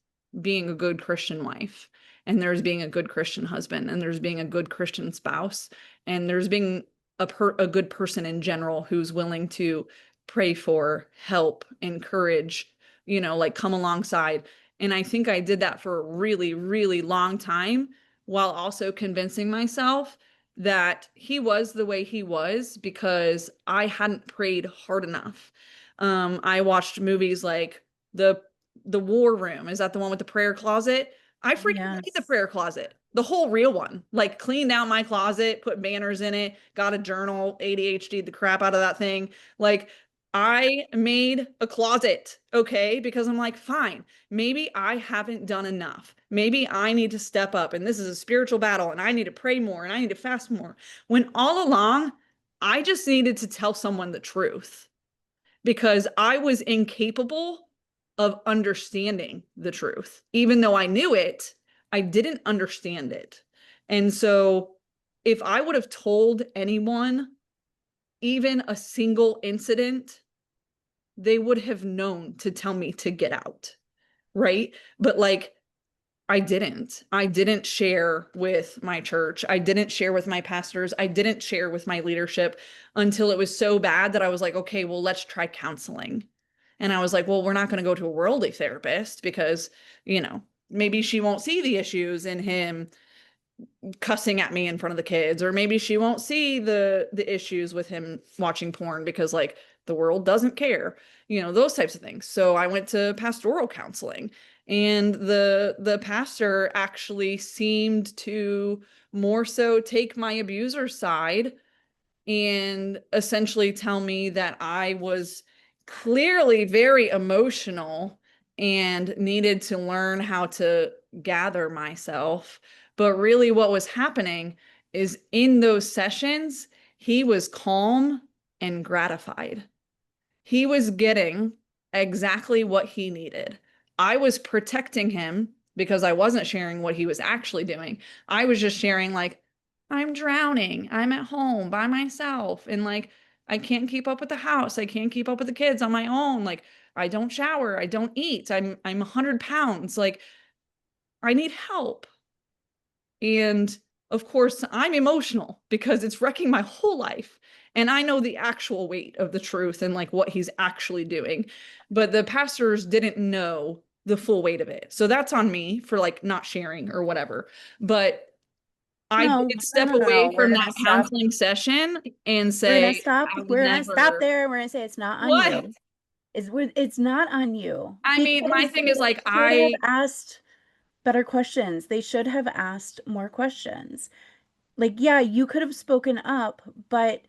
being a good Christian wife, and there's being a good Christian husband, and there's being a good Christian spouse, and there's being a good person in general who's willing to pray for, help, encourage, you know, like come alongside. And I think I did that for a really, really long time, while also convincing myself that he was the way he was because I hadn't prayed hard enough. I watched movies like the the War Room. Is that the one with the prayer closet? I freaking made the Yes. prayer closet, the whole real one. Like, cleaned out my closet, put banners in it, got a journal, ADHD the crap out of that thing. Like, I made a closet, okay? Because I'm like, fine, maybe I haven't done enough. Maybe I need to step up, and this is a spiritual battle, and I need to pray more, and I need to fast more. When all along, I just needed to tell someone the truth, because I was incapable of understanding the truth. Even though I knew it, I didn't understand it. And so, if I would have told anyone even a single incident, they would have known to tell me to get out, right? But like, I didn't. I didn't share with my church. I didn't share with my pastors. I didn't share with my leadership until it was so bad that I was like, okay, well, let's try counseling. And I was like, well, we're not going to go to a worldly therapist because, you know, maybe she won't see the issues in him cussing at me in front of the kids, or maybe she won't see the issues with him watching porn because like the world doesn't care, you know, those types of things. So I went to pastoral counseling, and the pastor actually seemed to more so take my abuser side and essentially tell me that I was clearly very emotional and needed to learn how to gather myself. But really, what was happening is in those sessions, he was calm and gratified. He was getting exactly what he needed. I was protecting him because I wasn't sharing what he was actually doing. I was just sharing, like, I'm drowning. I'm at home by myself. And like, I can't keep up with the house. I can't keep up with the kids on my own. Like, I don't shower. I don't eat. I'm 100 pounds. Like, I need help. And of course, I'm emotional because it's wrecking my whole life. And I know the actual weight of the truth and like what he's actually doing. But the pastors didn't know the full weight of it. So that's on me for like not sharing or whatever. But I No, did no, step no, no. away We're from gonna that stop. counseling session and We're gonna say, stop. I'll We're gonna stop never. there. We're gonna say it's not on What? you. It's not on you I mean, my because thing is like, they should have asked better questions. They should have asked more questions. Like, yeah, you could have spoken up, but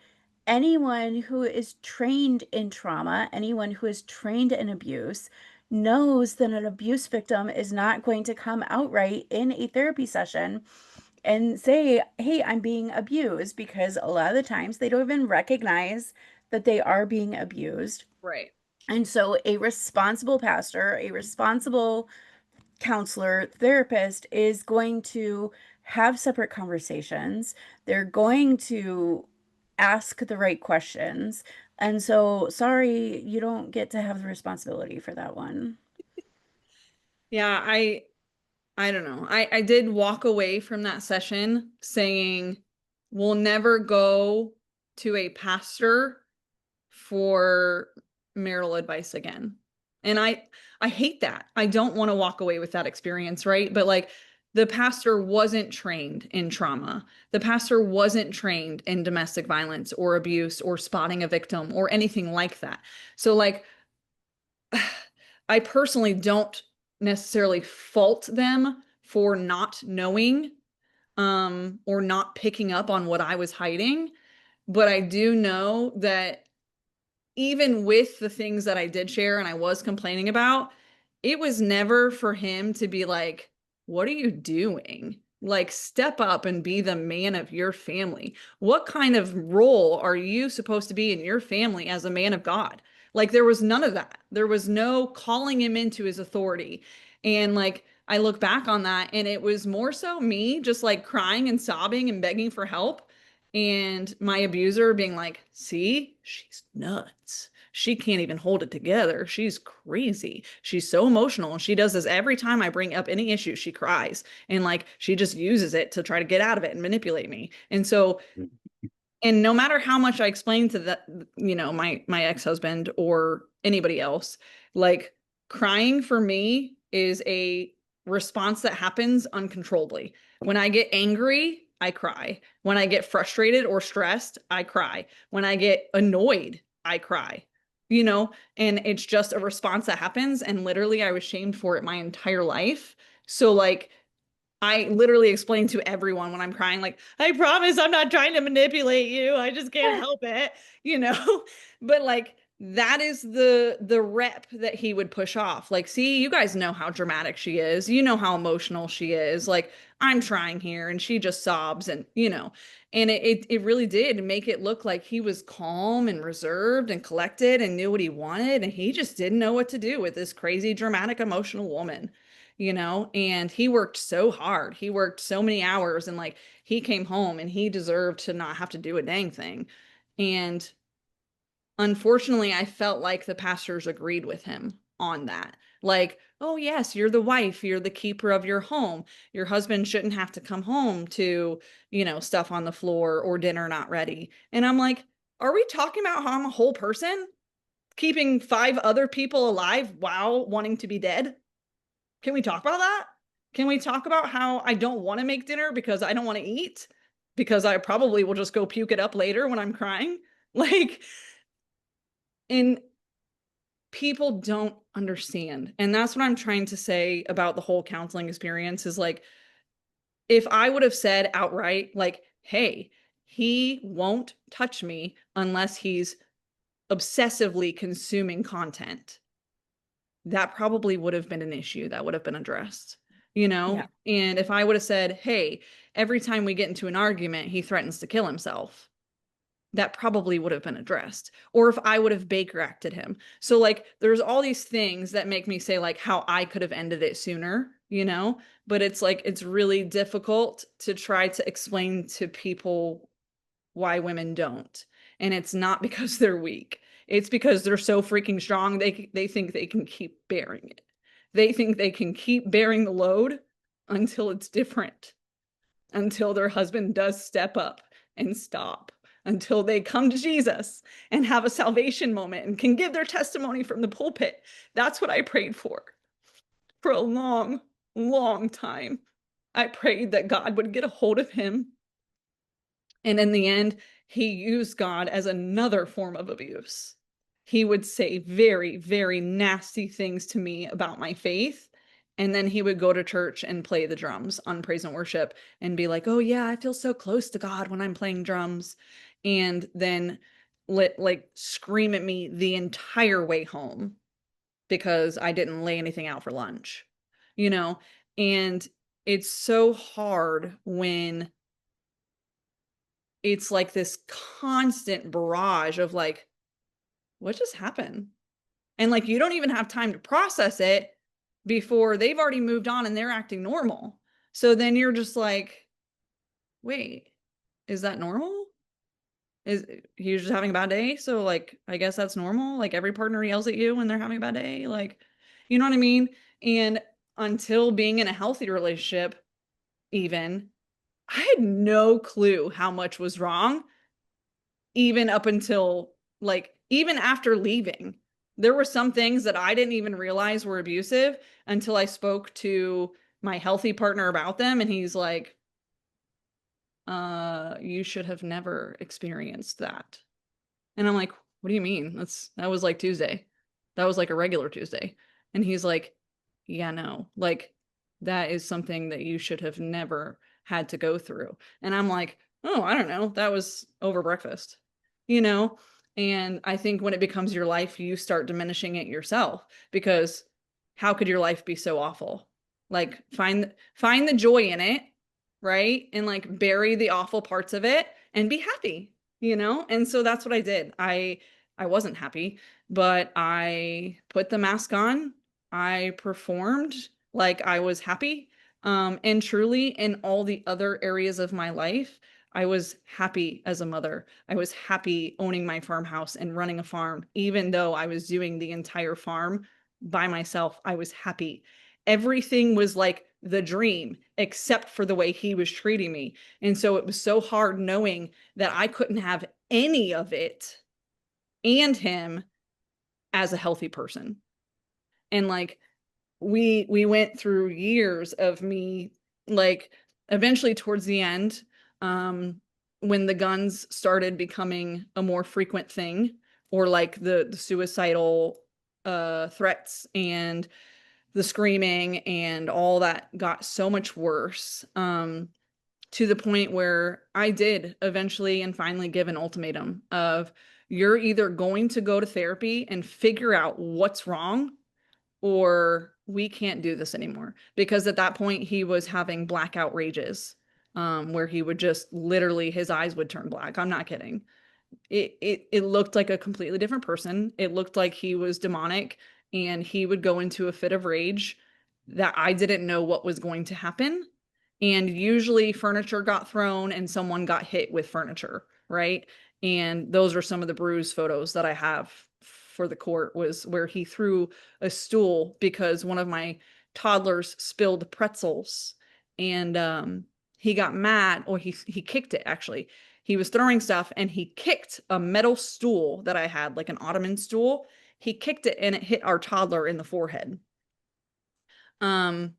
anyone who is trained in trauma, anyone who is trained in abuse, knows that an abuse victim is not going to come outright in a therapy session and say, hey, I'm being abused, because a lot of the times they don't even recognize that they are being abused. right. And so, a responsible pastor, a responsible counselor, therapist is going to have separate conversations. They're going to ask the right questions. And so, sorry, you don't get to have the responsibility for that one. Yeah, I don't know. I did walk away from that session saying, we'll never go to a pastor for marital advice again. And I hate that. I don't want to walk away with that experience, right? But like the pastor wasn't trained in trauma. The pastor wasn't trained in domestic violence or abuse or spotting a victim or anything like that. So like I personally don't necessarily fault them for not knowing or not picking up on what I was hiding, but I do know that even with the things that I did share and I was complaining about, it was never for him to be like, what are you doing? Like, step up and be the man of your family. What kind of role are you supposed to be in your family as a man of God? Like, there was none of that. There was no calling him into his authority. And like, I look back on that and it was more so me just like crying and sobbing and begging for help and my abuser being like, see, she's nuts. She can't even hold it together. She's crazy. She's so emotional. And she does this every time I bring up any issue. She cries. And like, she just uses it to try to get out of it and manipulate me. And so, and no matter how much I explain to that, my ex-husband or anybody else, like crying for me is a response that happens uncontrollably. When I get angry, I cry. When I get frustrated or stressed, I cry. When I get annoyed, I cry. And it's just a response that happens. And literally, I was shamed for it my entire life. So, like, I literally explain to everyone when I'm crying, like, I promise I'm not trying to manipulate you. I just can't help it, you know? But like that is the rep that he would push off. Like, see, you guys know how dramatic she is. You know how emotional she is. Like, I'm trying here and she just sobs and it really did make it look like he was calm and reserved and collected and knew what he wanted. And he just didn't know what to do with this crazy, dramatic, emotional woman and he worked so hard. He worked so many hours and like he came home and he deserved to not have to do a dang thing. And unfortunately, I felt like the pastors agreed with him on that. Like, oh, yes, you're the wife, you're the keeper of your home. Your husband shouldn't have to come home to, stuff on the floor or dinner not ready. And I'm like, are we talking about how I'm a whole person keeping five other people alive while wanting to be dead? Can we talk about that? Can we talk about how I don't want to make dinner because I don't want to eat? Because I probably will just go puke it up later when I'm crying. Like, and people don't understand. And that's what I'm trying to say about the whole counseling experience is like, if I would have said outright, like, hey, he won't touch me unless he's obsessively consuming content, that probably would have been an issue that would have been addressed, you know? Yeah. And if I would have said, hey, every time we get into an argument, he threatens to kill himself, that probably would have been addressed. Or if I would have Baker acted him. So like there's all these things that make me say like how I could have ended it sooner, you know? But it's like it's really difficult to try to explain to people why women don't. And it's not because they're weak. It's because they're so freaking strong they think they can keep bearing it. They think they can keep bearing the load until it's different, until their husband does step up and stop, until they come to Jesus and have a salvation moment and can give their testimony from the pulpit. That's what I prayed for a long, long time. I prayed that God would get a hold of him. And in the end, he used God as another form of abuse. He would say very, very nasty things to me about my faith. And then he would go to church and play the drums on praise and worship and be like, oh, yeah, I feel so close to God when I'm playing drums. And then like scream at me the entire way home because I didn't lay anything out for lunch, you know? And it's so hard when it's like this constant barrage of like, what just happened? And like, you don't even have time to process it before they've already moved on and they're acting normal. So then you're just like, wait, is that normal? Is he just having a bad day? So like, I guess that's normal. Like every partner yells at you when they're having a bad day. Like, you know what I mean? And until being in a healthy relationship, even, I had no clue how much was wrong even up until like even after leaving. There were some things that I didn't even realize were abusive until I spoke to my healthy partner about them and he's like, you should have never experienced that. And I'm like, what do you mean? That was like Tuesday. That was like a regular Tuesday. And he's like, yeah, no. Like that is something that you should have never had to go through. And I'm like, oh, I don't know. That was over breakfast. You know? And I think when it becomes your life, you start diminishing it yourself because how could your life be so awful? Like find the joy in it, right? And like bury the awful parts of it and be happy, you know? And so that's what I did. I wasn't happy, but I put the mask on. I performed like I was happy. And truly in all the other areas of my life, I was happy as a mother. I was happy owning my farmhouse and running a farm, even though I was doing the entire farm by myself. I was happy. Everything was like the dream, except for the way he was treating me. And so it was so hard knowing that I couldn't have any of it and him as a healthy person. And like we went through years of me like eventually towards the end when the guns started becoming a more frequent thing or like the suicidal threats and the screaming and all that got so much worse to the point where I did eventually and finally give an ultimatum of you're either going to go to therapy and figure out what's wrong or we can't do this anymore. Because at that point he was having blackout rages where he would just literally his eyes would turn black. I'm not kidding. It looked like a completely different person. It looked like he was demonic and he would go into a fit of rage that I didn't know what was going to happen. And usually furniture got thrown and someone got hit with furniture, right? And those are some of the bruise photos that I have for the court was where he threw a stool because one of my toddlers spilled pretzels and he got mad or he kicked it actually. He was throwing stuff and he kicked a metal stool that I had, like an ottoman stool. He kicked it and it hit our toddler in the forehead. Um,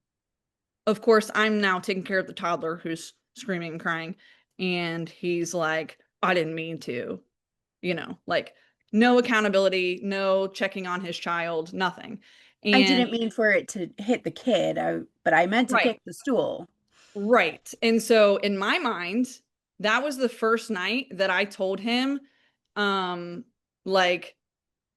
of course, I'm now taking care of the toddler who's screaming and crying. And he's like, I didn't mean to, like no accountability, no checking on his child, nothing. I And didn't mean for it to hit the kid, but I meant to right, kick the stool. right. And so in my mind, that was the first night that I told him, um, like,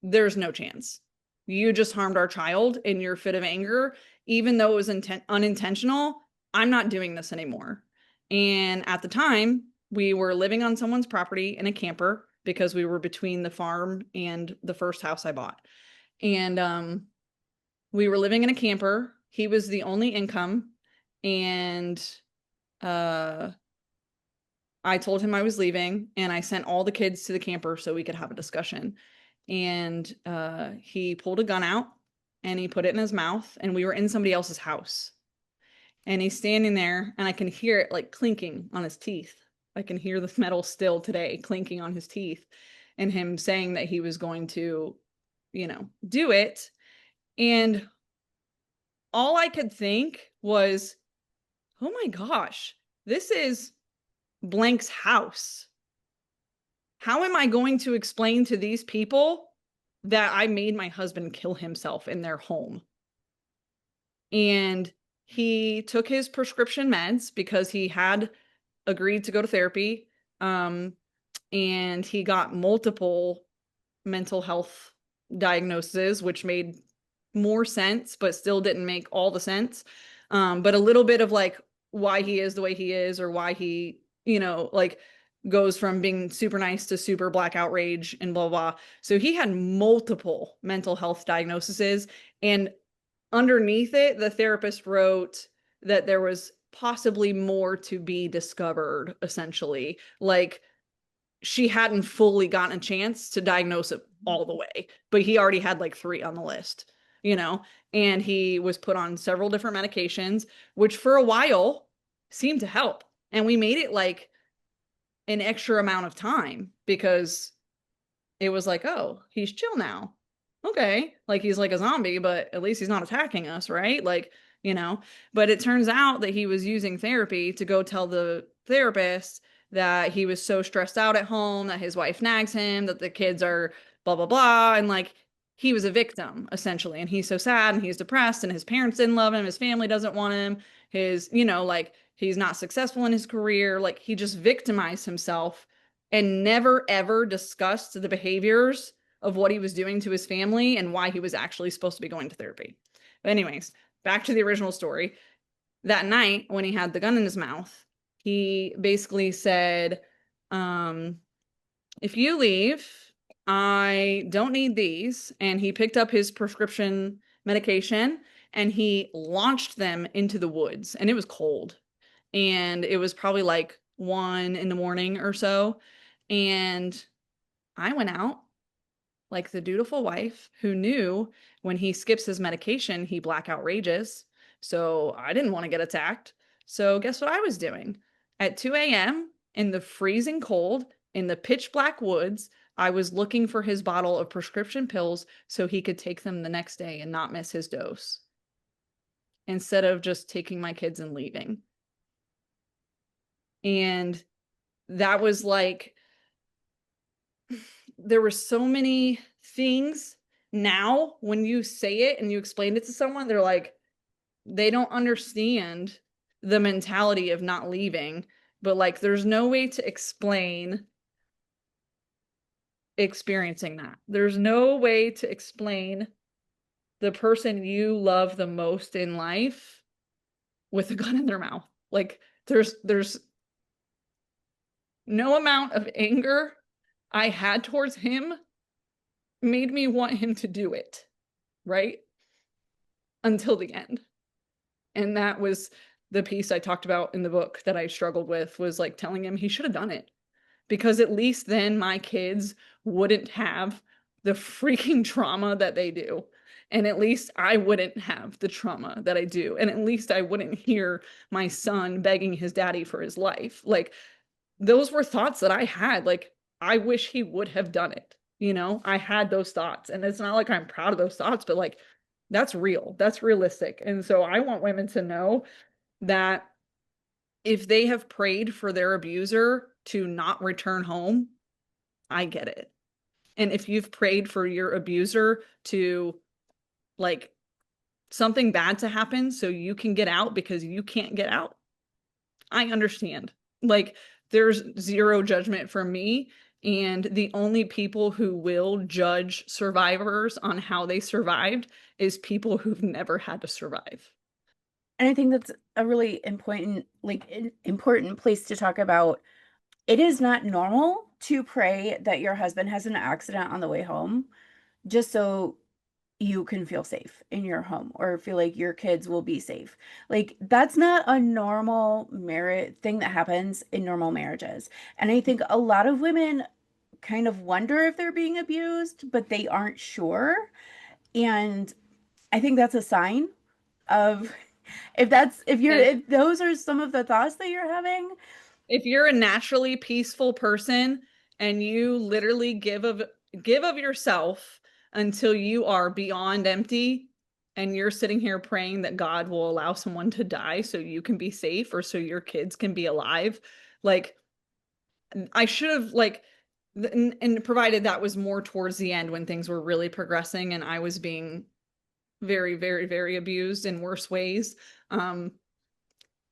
there's no chance. You just harmed our child in your fit of anger, even though it was unintentional. I'm not doing this anymore. And at the time, we were living on someone's property in a camper because we were between the farm and the first house I bought. And we were living in a camper. He was the only income. And uh, I told him I was leaving, and I sent all the kids to the camper so we could have a discussion. And he pulled a gun out and he put it in his mouth, and we were in somebody else's house. And he's standing there, and I can hear it like clinking on his teeth. I can hear the metal still today clinking on his teeth, and him saying that he was going to, do it. And all I could think was, oh my gosh, this is blank's house. How am I going to explain to these people that I made my husband kill himself in their home? And he took his prescription meds because he had agreed to go to therapy. And he got multiple mental health diagnoses, which made more sense, but still didn't make all the sense. But a little bit of like why he is the way he is, or why he, like goes from being super nice to super black outrage and blah, blah. So he had multiple mental health diagnoses. And underneath it, the therapist wrote that there was possibly more to be discovered, essentially. Like she hadn't fully gotten a chance to diagnose it all the way, but he already had like 3 on the list, and he was put on several different medications, which for a while seemed to help. And we made it like an extra amount of time because it was like, oh, he's chill now. Okay. Like he's like a zombie, but at least he's not attacking us, right? Like, but it turns out that he was using therapy to go tell the therapist that he was so stressed out at home, that his wife nags him, that the kids are blah, blah, blah. And like he was a victim essentially. And he's so sad and he's depressed and his parents didn't love him. His family doesn't want him. Like he's not successful in his career. Like he just victimized himself and never ever discussed the behaviors of what he was doing to his family and why he was actually supposed to be going to therapy. But anyways, back to the original story. That night when he had the gun in his mouth, he basically said, if you leave, I don't need these. And he picked up his prescription medication and he launched them into the woods. And it was cold. And it was probably like 1 in the morning or so. And I went out like the dutiful wife who knew when he skips his medication, he blackout rages. So I didn't want to get attacked. So guess what I was doing? At 2 a.m. in the freezing cold, in the pitch black woods, I was looking for his bottle of prescription pills so he could take them the next day and not miss his dose, instead of just taking my kids and leaving. And that was like, there were so many things. Now when you say it and you explain it to someone, they're like, they don't understand the mentality of not leaving. But like there's no way to explain experiencing that. There's no way to explain the person you love the most in life with a gun in their mouth. Like there's no amount of anger I had towards him made me want him to do it, right? Until the end. And that was the piece I talked about in the book that I struggled with, was like telling him he should have done it. Because at least then my kids wouldn't have the freaking trauma that they do. And at least I wouldn't have the trauma that I do. And at least I wouldn't hear my son begging his daddy for his life. Like those were thoughts that I had. Like, I wish he would have done it. I had those thoughts. And it's not like I'm proud of those thoughts, but like, that's real. That's realistic. And so I want women to know that if they have prayed for their abuser to not return home, I get it. And if you've prayed for your abuser to like something bad to happen so you can get out because you can't get out, I understand. Like there's zero judgment from me. And the only people who will judge survivors on how they survived is people who've never had to survive. And I think that's a really important, important place to talk about. It is not normal to pray that your husband has an accident on the way home just so you can feel safe in your home or feel like your kids will be safe. Like that's not a normal merit thing that happens in normal marriages. And I think a lot of women kind of wonder if they're being abused, but they aren't sure. And I think that's a sign of if those are some of the thoughts that you're having. If you're a naturally peaceful person and you literally give of yourself until you are beyond empty and you're sitting here praying that God will allow someone to die so you can be safe or so your kids can be alive, like I should have and provided that was more towards the end when things were really progressing and I was being very, very, very abused in worse ways. Um,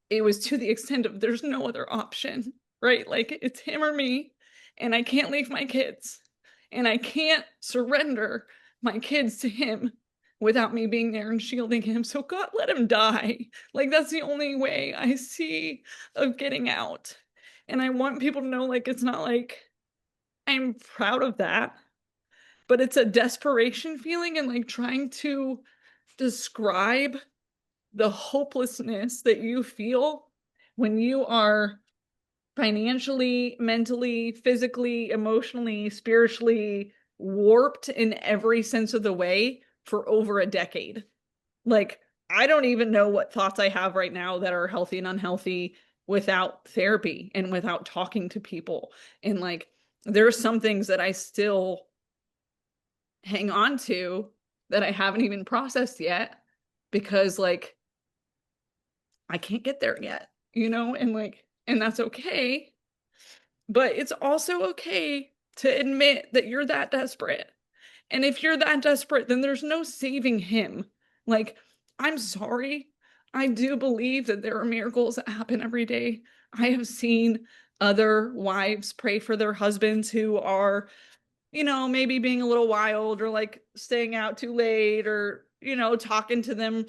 it was to the extent of there's no other option, right? Like it's him or me, and I can't leave my kids, and I can't surrender my kids to him without me being there and shielding him. So God, let him die. Like that's the only way I see of getting out. And I want people to know, like, it's not like I'm proud of that, but it's a desperation feeling and like trying to describe the hopelessness that you feel when you are financially, mentally, physically, emotionally, spiritually warped in every sense of the way for over a decade. Like, I don't even know what thoughts I have right now that are healthy and unhealthy without therapy and without talking to people. And like, there are some things that I still hang on to that I haven't even processed yet because like I can't get there yet, and like, and that's okay. But it's also okay to admit that you're that desperate. And if you're that desperate, then there's no saving him. Like, I'm sorry. I do believe that there are miracles that happen every day. I have seen other wives pray for their husbands who are, maybe being a little wild or like staying out too late or, talking to them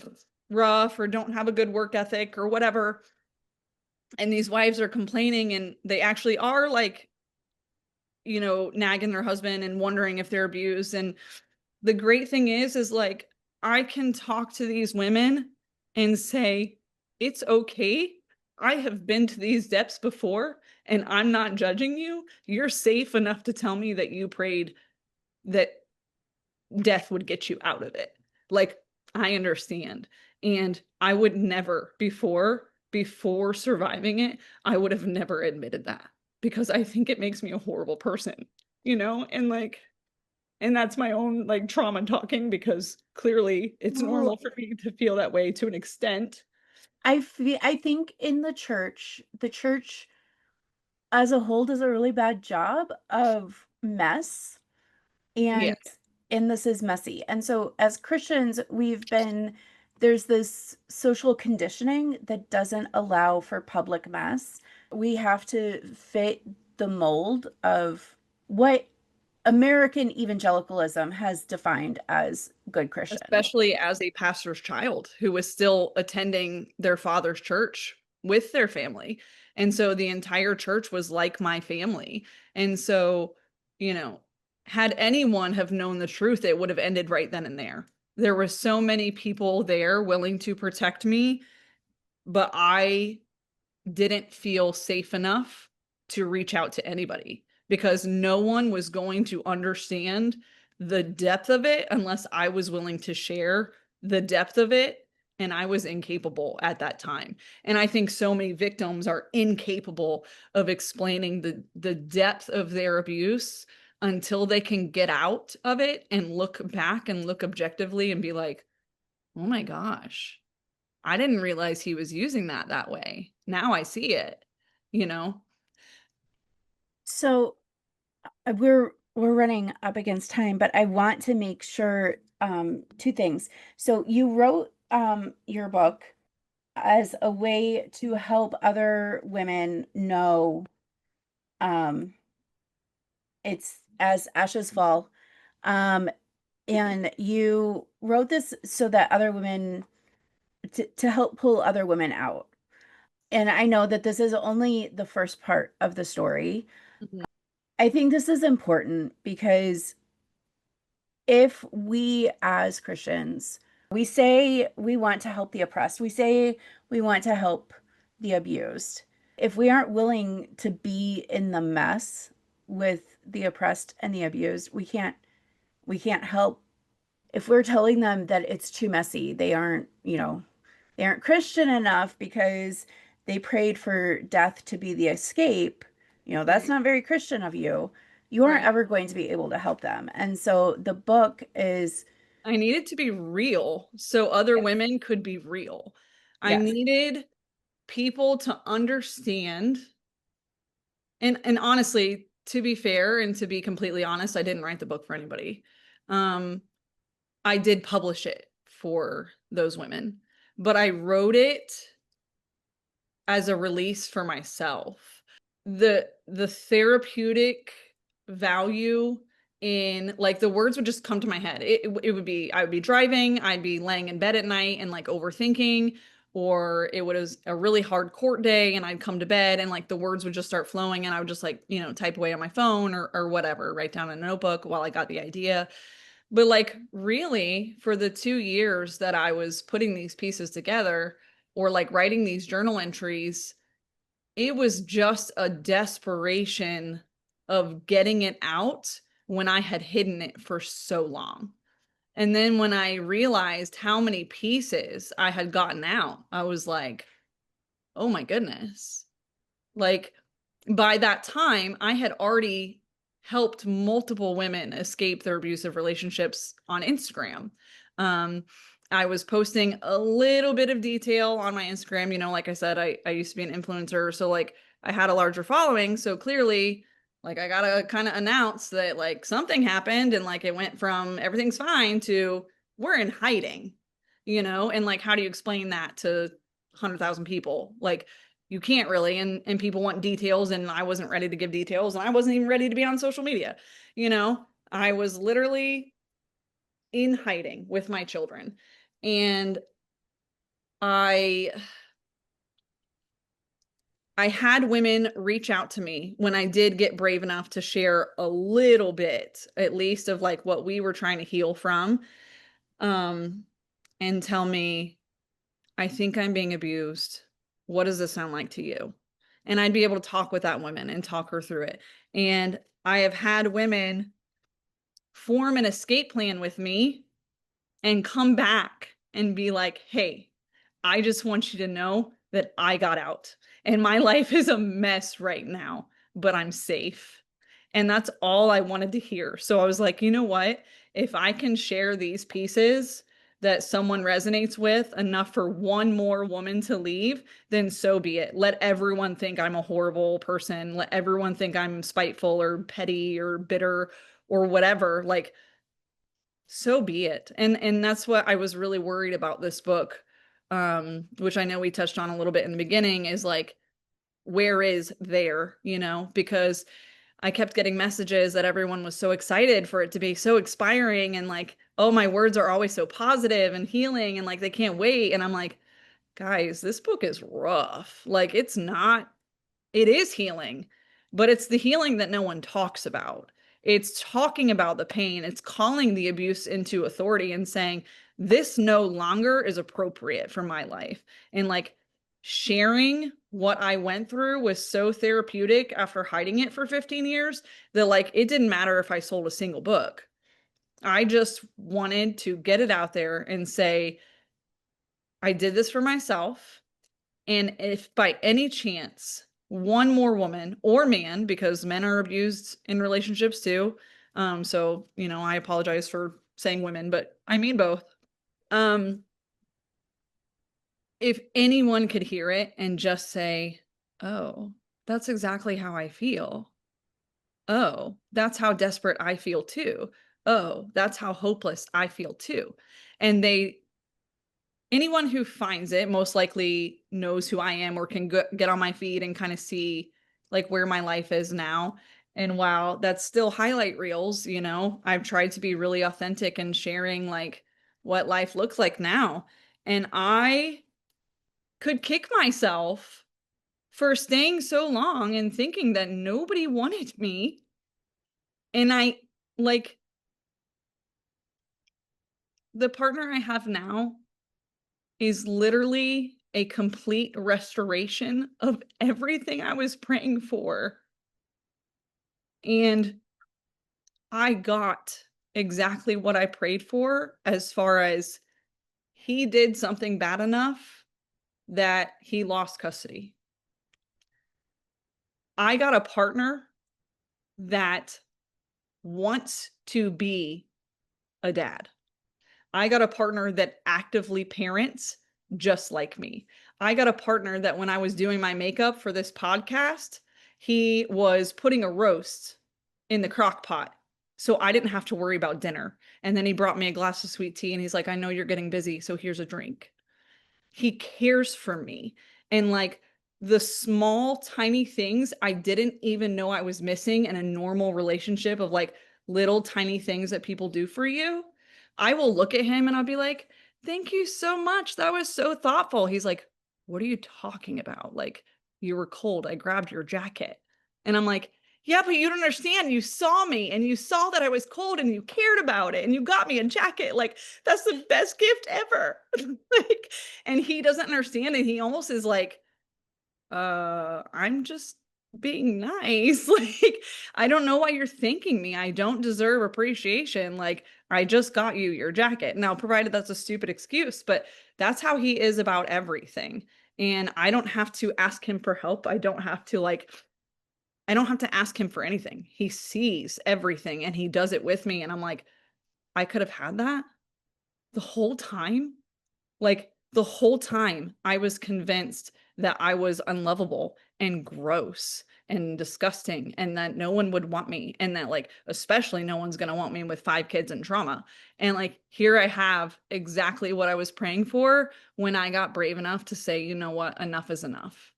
rough or don't have a good work ethic or whatever. And these wives are complaining and they actually are like, nagging their husband and wondering if they're abused. And the great thing is like, I can talk to these women and say, it's okay. I have been to these depths before and I'm not judging you. You're safe enough to tell me that you prayed that death would get you out of it. Like, I understand. And I would never before surviving it, I would have never admitted that because I think it makes me a horrible person, and like, and that's my own like trauma talking because clearly it's Well, normal for me to feel that way to an extent. I think in the church as a whole does a really bad job of mess, Yeah, and this is messy. And so as Christians, there's this social conditioning that doesn't allow for public mess. We have to fit the mold of what American evangelicalism has defined as good Christian. especially as a pastor's child who was still attending their father's church with their family. And so the entire church was like my family. And so, you know, had anyone have known the truth, it would have ended right then and there. There were so many people there willing to protect me, but I didn't feel safe enough to reach out to anybody because no one was going to understand the depth of it unless I was willing to share the depth of it. And I was incapable at that time. And I think so many victims are incapable of explaining the depth of their abuse until they can get out of it and look back and look objectively and be like, oh my gosh, I didn't realize he was using that way. Now I see it, you know? So we're running up against time, but I want to make sure two things. So you wrote your book as a way to help other women know um It's As Ashes Fall. Um, and you wrote this so that other women, to help pull other women out. And I know that this is only the first part of the story. Mhm. I think this is important because if we as Christians, we say we want to help the oppressed, we say we want to help the abused. If we aren't willing to be in the mess with the oppressed and the abused, we can't help. If we're telling them that it's too messy, they aren't Christian enough because they prayed for death to be the escape, that's Right. not very Christian of you. You aren't Right. ever going to be able to help them. And so the book is, I needed to be real so other yes, women could be real. I yes, needed people to understand. And honestly, to be fair and to be completely honest, I didn't write the book for anybody. Um, I did publish it for those women, but I wrote it as a release for myself. The therapeutic value in, like, the words would just come to my head. It would be, I would be driving, I'd be laying in bed at night and like overthinking, or it was a really hard court day and I'd come to bed and like the words would just start flowing and I would just like, type away on my phone or whatever, write down in a notebook while I got the idea. But like really for the 2 years that I was putting these pieces together or like writing these journal entries, it was just a desperation of getting it out when I had hidden it for so long. And then when I realized how many pieces I had gotten out, I was like, oh my goodness. Like by that time, I had already helped multiple women escape their abusive relationships on Instagram. Um, I was posting a little bit of detail on my Instagram. Like I said, I used to be an influencer. So like I had a larger following. So clearly, like I gotta kind of announce that like something happened and like it went from everything's fine to we're in hiding, and like how do you explain that to 100,000 people? Like you can't really, and people want details and I wasn't ready to give details and I wasn't even ready to be on social media. I was literally in hiding with my children. And I I had women reach out to me when I did get brave enough to share a little bit, at least, of like what we were trying to heal from, um, and tell me, I think I'm being abused. What does this sound like to you? And I'd be able to talk with that woman and talk her through it. And I have had women form an escape plan with me and come back and be like, hey, I just want you to know that I got out and my life is a mess right now, but I'm safe. And that's all I wanted to hear. So I was like, you know what? If I can share these pieces that someone resonates with enough for one more woman to leave, then so be it. Let everyone think I'm a horrible person. Let everyone think I'm spiteful or petty or bitter or whatever. Like, so be it. And that's what I was really worried about this book, which I know we touched on a little bit in the beginning, is like, where is there, because I kept getting messages that everyone was so excited for it to be so expiring and like, oh, my words are always so positive and healing and like they can't wait. And I'm like, guys, this book is rough. Like it's not, it is healing, but it's the healing that no one talks about. It's talking about the pain. It's calling the abuse into authority and saying, this no longer is appropriate for my life. And like sharing what I went through was so therapeutic after hiding it for 15 years that like it didn't matter if I sold a single book. I just wanted to get it out there and say, I did this for myself. And if by any chance one more woman or man, because men are abused in relationships too, so I apologize for saying women, but I mean both. Um, if anyone could hear it and just say, "Oh, that's exactly how I feel. Oh, that's how desperate I feel too. Oh, that's how hopeless I feel too," and anyone who finds it most likely knows who I am or can get on my feed and kind of see like where my life is now. And while that's still highlight reels, you know, I've tried to be really authentic and sharing like what life looks like now. And I could kick myself for staying so long and thinking that nobody wanted me. And like, the partner I have now is literally a complete restoration of everything I was praying for. And I got exactly what I prayed for, as far as he did something bad enough that he lost custody. I got a partner that wants to be a dad. I got a partner that actively parents just like me. I got a partner that when I was doing my makeup for this podcast, he was putting a roast in the crock pot. So I didn't have to worry about dinner. And then he brought me a glass of sweet tea and he's like, I know you're getting busy, so here's a drink. He cares for me. And like the small, tiny things I didn't even know I was missing in a normal relationship, of like little tiny things that people do for you. I will look at him and I'll be like, thank you so much. That was so thoughtful. He's like, what are you talking about? Like, you were cold. I grabbed your jacket. And I'm like, yeah, but you don't understand. You saw me and you saw that I was cold and you cared about it and you got me a jacket. Like, that's the best gift ever. Like, and he doesn't understand, and he almost is like, I'm just being nice. Like, I don't know why you're thanking me. I don't deserve appreciation. Like, I just got you your jacket. Now, provided that's a stupid excuse, but that's how he is about everything. And I don't have to ask him for help. I don't have to ask him for anything. He sees everything and he does it with me. And I'm like, I could have had that the whole time. Like, the whole time I was convinced that I was unlovable and gross and disgusting and that no one would want me, and that like especially no one's going to want me with 5 kids and trauma. And like, here I have exactly what I was praying for when I got brave enough to say, you know what, enough is enough.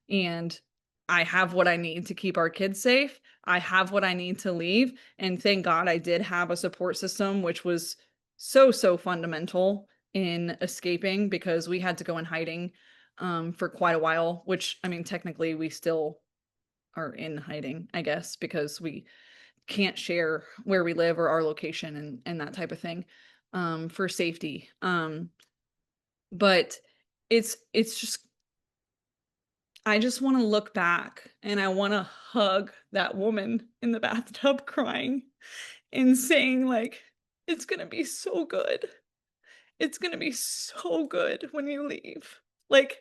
And I have what I need to keep our kids safe. I have what I need to leave. And thank God I did have a support system, which was so, so fundamental in escaping, because we had to go in hiding for quite a while, which, I mean, technically we still are in hiding, I guess, because we can't share where we live or our location and that type of thing for safety. But it's just, I just want to look back and I want to hug that woman in the bathtub crying and saying, like, it's going to be so good. It's going to be so good when you leave. Like,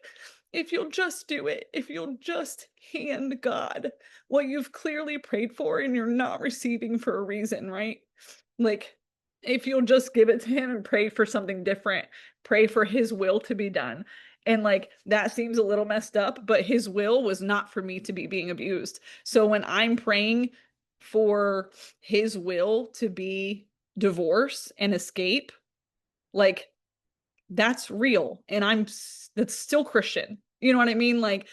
if you'll just do it, if you'll just hand God what you've clearly prayed for and you're not receiving for a reason, right? Like, if you'll just give it to Him and pray for something different, pray for His will to be done. And like, that seems a little messed up, but His will was not for me to be being abused. So when I'm praying for His will to be divorce and escape, like, that's real. And that's still Christian. You know what I mean? Like,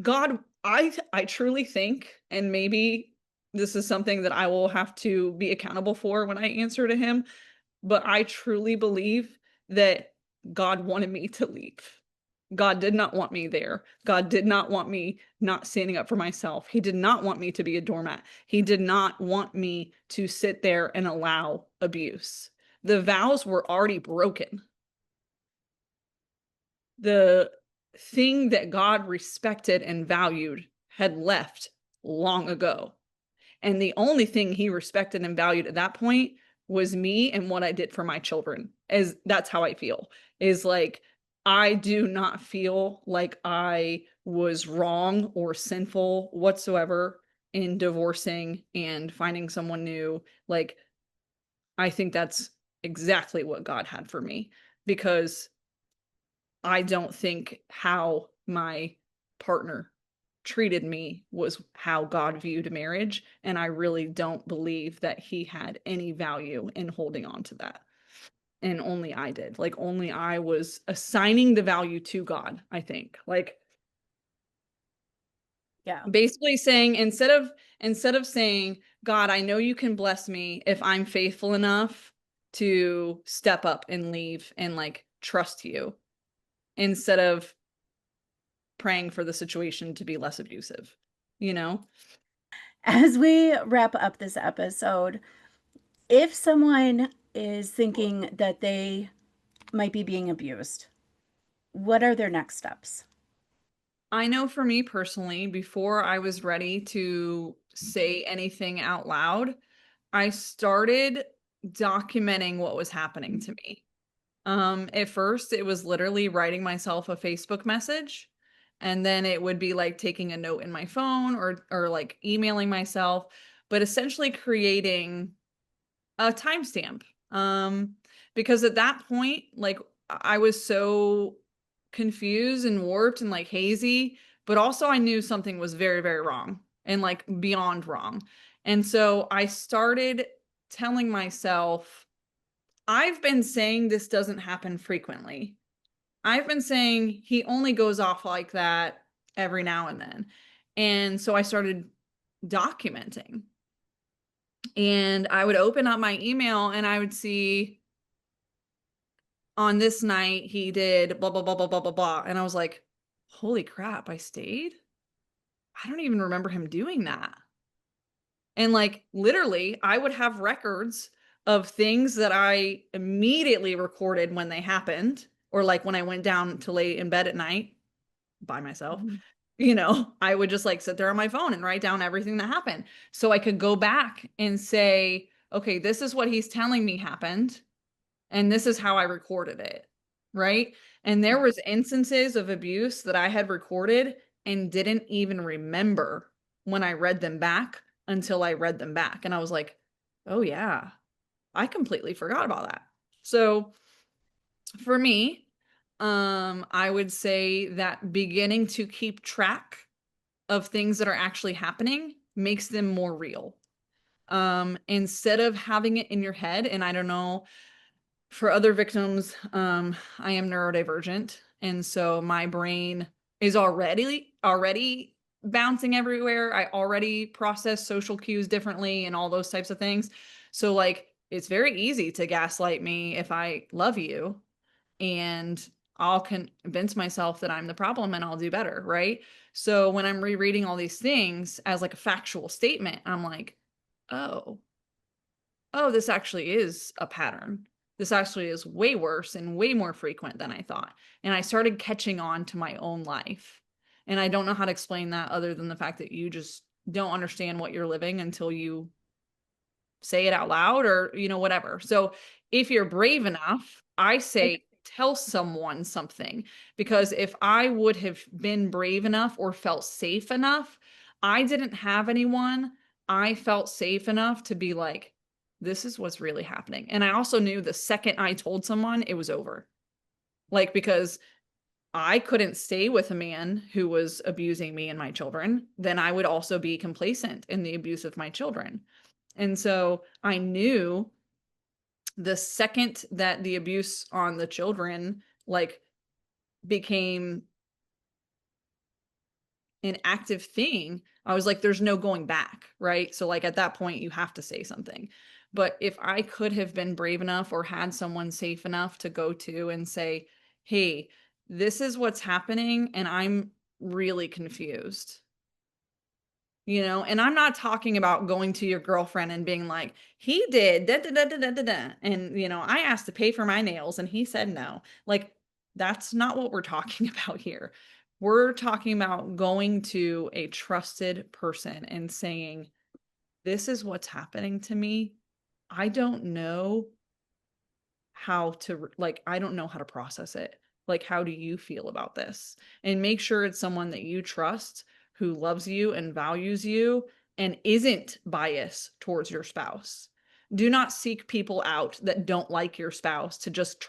God, I truly think, and maybe this is something that I will have to be accountable for when I answer to Him, but I truly believe that God wanted me to leave. God did not want me there. God did not want me not standing up for myself. He did not want me to be a doormat. He did not want me to sit there and allow abuse. The vows were already broken. The thing that God respected and valued had left long ago. And the only thing He respected and valued at that point was me and what I did for my children. As that's how I feel. Is like, I do not feel like I was wrong or sinful whatsoever in divorcing and finding someone new. Like, I think that's exactly what God had for me, because I don't think how my partner treated me was how God viewed marriage. And I really don't believe that He had any value in holding on to that. And only I did. Like, only I was assigning the value to God, I think. Like, Yeah. Basically saying instead of saying, God, I know you can bless me if I'm faithful enough to step up and leave and like trust you, instead of praying for the situation to be less abusive, you know? As we wrap up this episode, if someone is thinking that they might be being abused, what are their next steps? I know for me personally, before I was ready to say anything out loud, I started documenting what was happening to me. At first it was literally writing myself a Facebook message, and then it would be like taking a note in my phone or like emailing myself, but essentially creating a timestamp. Because at that point, like I was so confused and warped and like hazy, but also I knew something was very, very wrong and like beyond wrong. And so I started telling myself, I've been saying this doesn't happen frequently. I've been saying he only goes off like that every now and then. And so I started documenting. And I would open up my email and I would see on this night he did blah, blah, blah, blah, blah, blah, blah. And I was like, holy crap, I stayed? I don't even remember him doing that. And like literally, I would have records of things that I immediately recorded when they happened, or like when I went down to lay in bed at night by myself. Mhm. I would just like sit there on my phone and write down everything that happened so I could go back and say, okay, this is what he's telling me happened, and this is how I recorded it, right? And there Yeah. was instances of abuse that I had recorded and didn't even remember when I read them back until I read them back. And I was like, oh yeah, I completely forgot about that. So for me, I would say that beginning to keep track of things that are actually happening makes them more real. Instead of having it in your head, and I don't know, for other victims, I am neurodivergent, and so my brain is already bouncing everywhere. I already process social cues differently and all those types of things. So like it's very easy to gaslight me if I love you, and I'll convince myself that I'm the problem and I'll do better, right? So when I'm rereading all these things as like a factual statement, I'm like, oh, oh, this actually is a pattern. This actually is way worse and way more frequent than I thought. And I started catching on to my own life. And I don't know how to explain that other than the fact that you just don't understand what you're living until you say it out loud or, whatever. So if you're brave enough, I say tell someone something, because if I would have been brave enough or felt safe enough, I didn't have anyone. I felt safe enough to be like, this is what's really happening. And I also knew the second I told someone, it was over. Like, because I couldn't stay with a man who was abusing me and my children, then I would also be complacent in the abuse of my children. And so I knew the second that the abuse on the children like became an active thing, I was like, there's no going back, right? So like at that point, you have to say something. But if I could have been brave enough or had someone safe enough to go to and say, hey, this is what's happening, and I'm really confused. And I'm not talking about going to your girlfriend and being like, he did da da da da da da da. And, I asked to pay for my nails and he said no. Like, that's not what we're talking about here. We're talking about going to a trusted person and saying, this is what's happening to me. I don't know how to, like, I don't know how to process it. Like, how do you feel about this? And make sure it's someone that you trust, who loves you and values you and isn't biased towards your spouse. Do not seek people out that don't like your spouse to just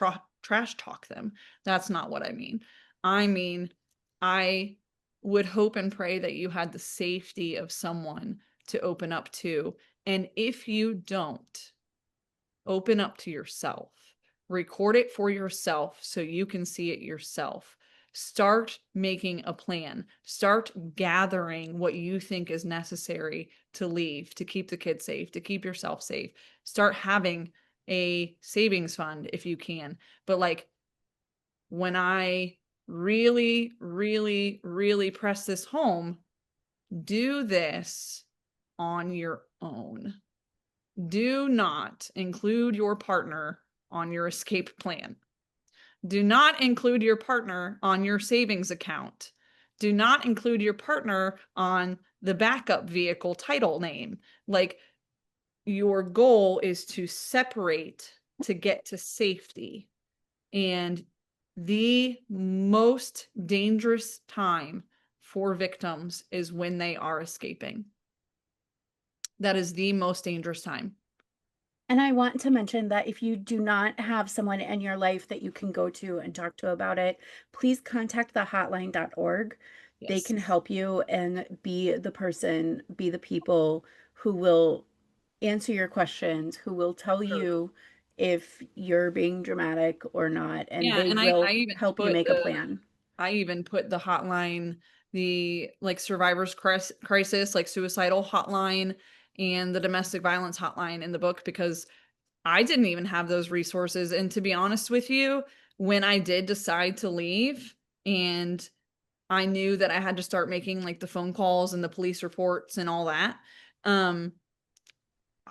trash talk them. That's not what I mean. I mean, I would hope and pray that you had the safety of someone to open up to. And if you don't, open up to yourself. Record it for yourself so you can see it yourself. Start making a plan. Start gathering what you think is necessary to leave, to keep the kids safe, to keep yourself safe. Start having a savings fund if you can. But like, when I really, really, really press this home, do this on your own. Do not include your partner on your escape plan. Do not include your partner on your savings account. Do not include your partner on the backup vehicle title name. Like, your goal is to separate to get to safety. And the most dangerous time for victims is when they are escaping. That is the most dangerous time. And I want to mention that if you do not have someone in your life that you can go to and talk to about it, please contact the hotline.org. They Yes. can help you and be the person, be the people who will answer your questions, who will tell Sure. you if you're being dramatic or not, and Yeah, they and will I even help you put make a the plan. hotline, the like survivors crisis, like suicidal hotline, and the domestic violence hotline in the book, because I didn't even have those resources. And to be honest with you, when I did decide to leave and I knew that I had to start making like the phone calls and the police reports and all that, um,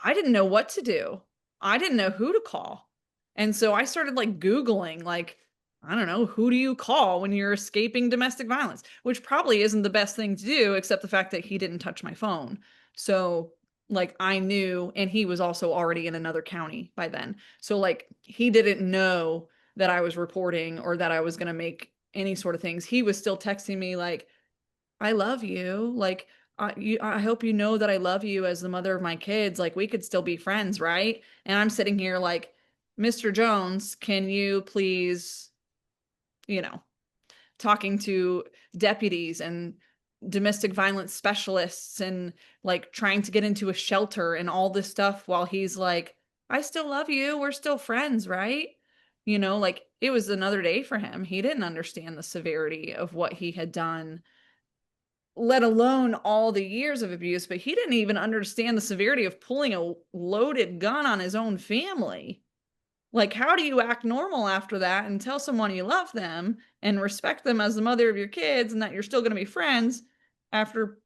I didn't know what to do. I didn't know who to call. And so I started like Googling, like, I don't know, who do you call when you're escaping domestic violence? Which probably isn't the best thing to do, except the fact that he didn't touch my phone. So, like, I knew, and he was also already in another county by then. So, like, he didn't know that I was reporting or that I was going to make any sort of things. He was still texting me, like, I love you. Like, I hope you know that I love you as the mother of my kids. Like, we could still be friends, right? And I'm sitting here like, Mr. Jones, can you please, you know, talking to deputies and domestic violence specialists and like trying to get into a shelter and all this stuff while he's like, I still love you. We're still friends, right? Like, it was another day for him. He didn't understand the severity of what he had done, let alone all the years of abuse, but he didn't even understand the severity of pulling a loaded gun on his own family. Like, how do you act normal after that and tell someone you love them and respect them as the mother of your kids and that you're still going to be friends after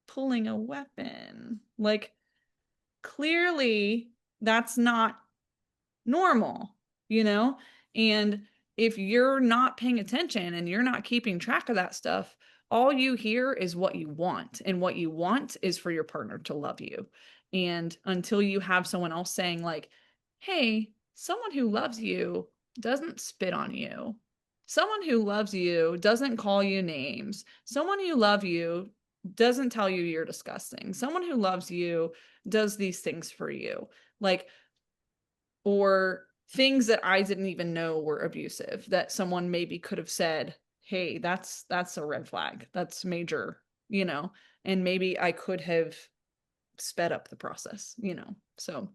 pulling a weapon? Like, clearly, that's not normal, you know? And if you're not paying attention and you're not keeping track of that stuff, all you hear is what you want. And what you want is for your partner to love you. And until you have someone else saying, like, hey, someone who loves you doesn't spit on you. Someone who loves you doesn't call you names. Someone who loves you doesn't tell you you're disgusting. Someone who loves you does these things for you. Like, or things that I didn't even know were abusive that someone maybe could have said, "Hey, that's a red flag. That's major," you know, and maybe I could have sped up the process. So,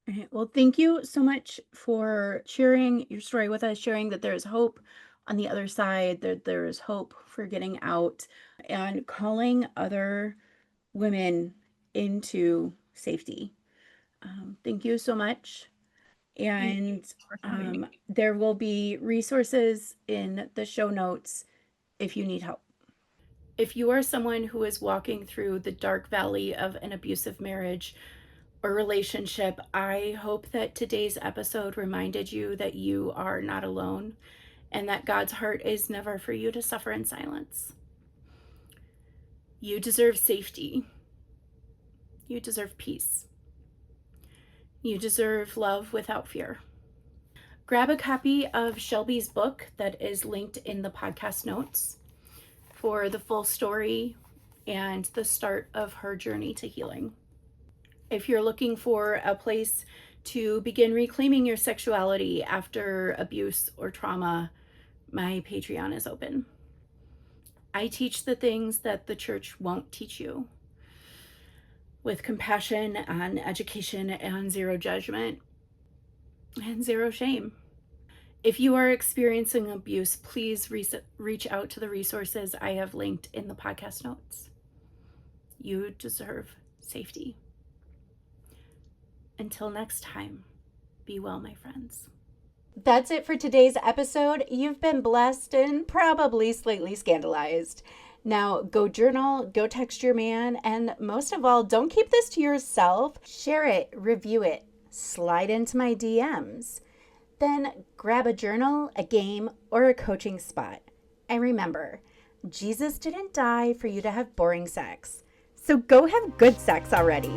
All right. Well, thank you so much for sharing your story with us, sharing that there is hope on the other side, that there is hope for getting out, and calling other women into safety. Thank you so much. thank you And for having me. there will be resources in the show notes if you need help. If you are someone who is walking through the dark valley of an abusive marriage or relationship, I hope that today's episode reminded you that you are not alone and that God's heart is never for you to suffer in silence. You deserve safety. You deserve peace. You deserve love without fear. Grab a copy of Shelby's book that is linked in the podcast notes for the full story and the start of her journey to healing. If you're looking for a place to begin reclaiming your sexuality after abuse or trauma, my Patreon is open. I teach the things that the church won't teach you with compassion and education and zero judgment and zero shame. If you are experiencing abuse, please reach out to the resources I have linked in the podcast notes. You deserve safety. Until next time, be well, my friends. That's it for today's episode. You've been blessed and probably slightly scandalized. Now, go journal, go text your man, and most of all, don't keep this to yourself. Share it, review it, slide into my DMs. Then grab a journal, a game, or a coaching spot. And remember, Jesus didn't die for you to have boring sex. So go have good sex already.